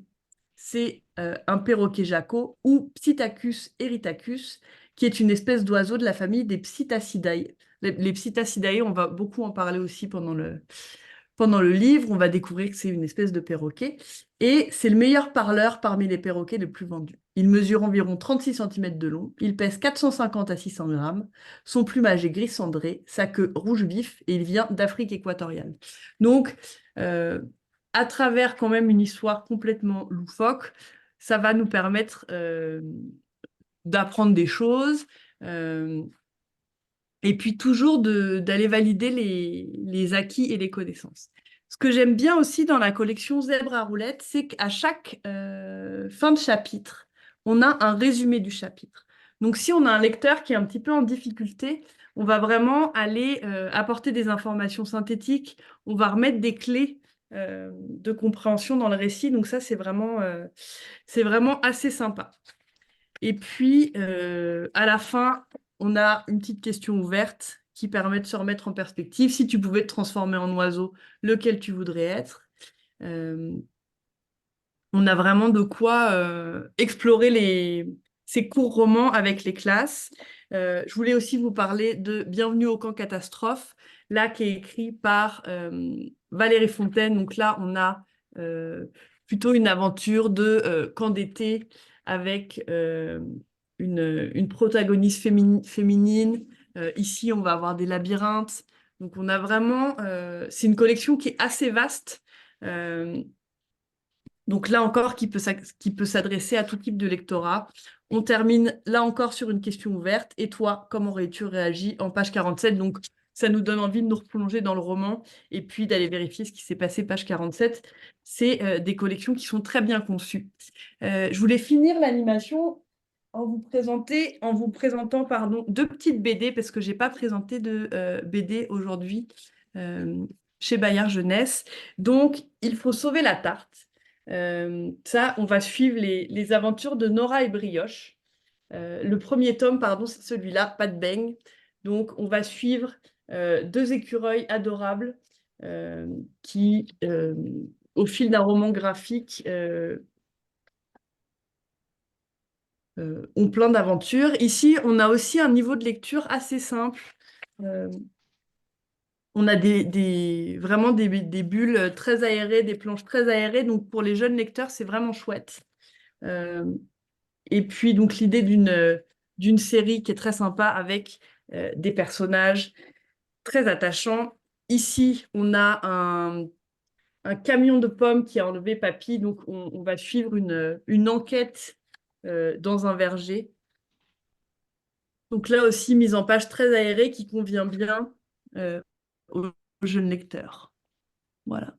c'est un perroquet jacot ou Psittacus erytacus, qui est une espèce d'oiseau de la famille des Psittacidae. Les Psittacidae, on va beaucoup en parler aussi pendant le livre. On va découvrir que c'est une espèce de perroquet. Et c'est le meilleur parleur parmi les perroquets les plus vendus. Il mesure environ 36 cm de long. Il pèse 450 à 600 grammes. Son plumage est gris cendré, sa queue rouge vif et il vient d'Afrique équatoriale. Donc, à travers quand même une histoire complètement loufoque, ça va nous permettre d'apprendre des choses et puis toujours d'aller valider les acquis et les connaissances. Ce que j'aime bien aussi dans la collection Zèbre à roulettes, c'est qu'à chaque fin de chapitre, on a un résumé du chapitre. Donc si on a un lecteur qui est un petit peu en difficulté, on va vraiment aller apporter des informations synthétiques, on va remettre des clés de compréhension dans le récit. Donc ça, c'est vraiment assez sympa. Et puis, à la fin, on a une petite question ouverte qui permet de se remettre en perspective. Si tu pouvais te transformer en oiseau, lequel tu voudrais être? On a vraiment de quoi explorer ces courts romans avec les classes. Je voulais aussi vous parler de Bienvenue au camp catastrophe, là qui est écrit par Valérie Fontaine. Donc là, on a plutôt une aventure de camp d'été avec une protagoniste féminine. Ici, on va avoir des labyrinthes. Donc on a vraiment... c'est une collection qui est assez vaste. Donc là encore, qui peut s'adresser à tout type de lectorat. On termine là encore sur une question ouverte. Et toi, comment aurais-tu réagi en page 47? Donc ça nous donne envie de nous replonger dans le roman et puis d'aller vérifier ce qui s'est passé page 47. C'est des collections qui sont très bien conçues. Je voulais finir l'animation en vous présentant deux petites BD parce que je n'ai pas présenté de BD aujourd'hui chez Bayard Jeunesse. Donc, il faut sauver la tarte. Ça, on va suivre les aventures de Nora et Brioche. Le premier tome, c'est celui-là, pas de beigne. Donc, on va suivre deux écureuils adorables qui, au fil d'un roman graphique, ont plein d'aventures. Ici, on a aussi un niveau de lecture assez simple. On a vraiment des bulles très aérées, des planches très aérées. Donc, pour les jeunes lecteurs, c'est vraiment chouette. Et puis, donc, l'idée d'une série qui est très sympa avec des personnages très attachants. Ici, on a un camion de pommes qui a enlevé Papy. Donc, on va suivre une enquête dans un verger. Donc là aussi, mise en page très aérée qui convient bien aux jeunes lecteurs. Voilà.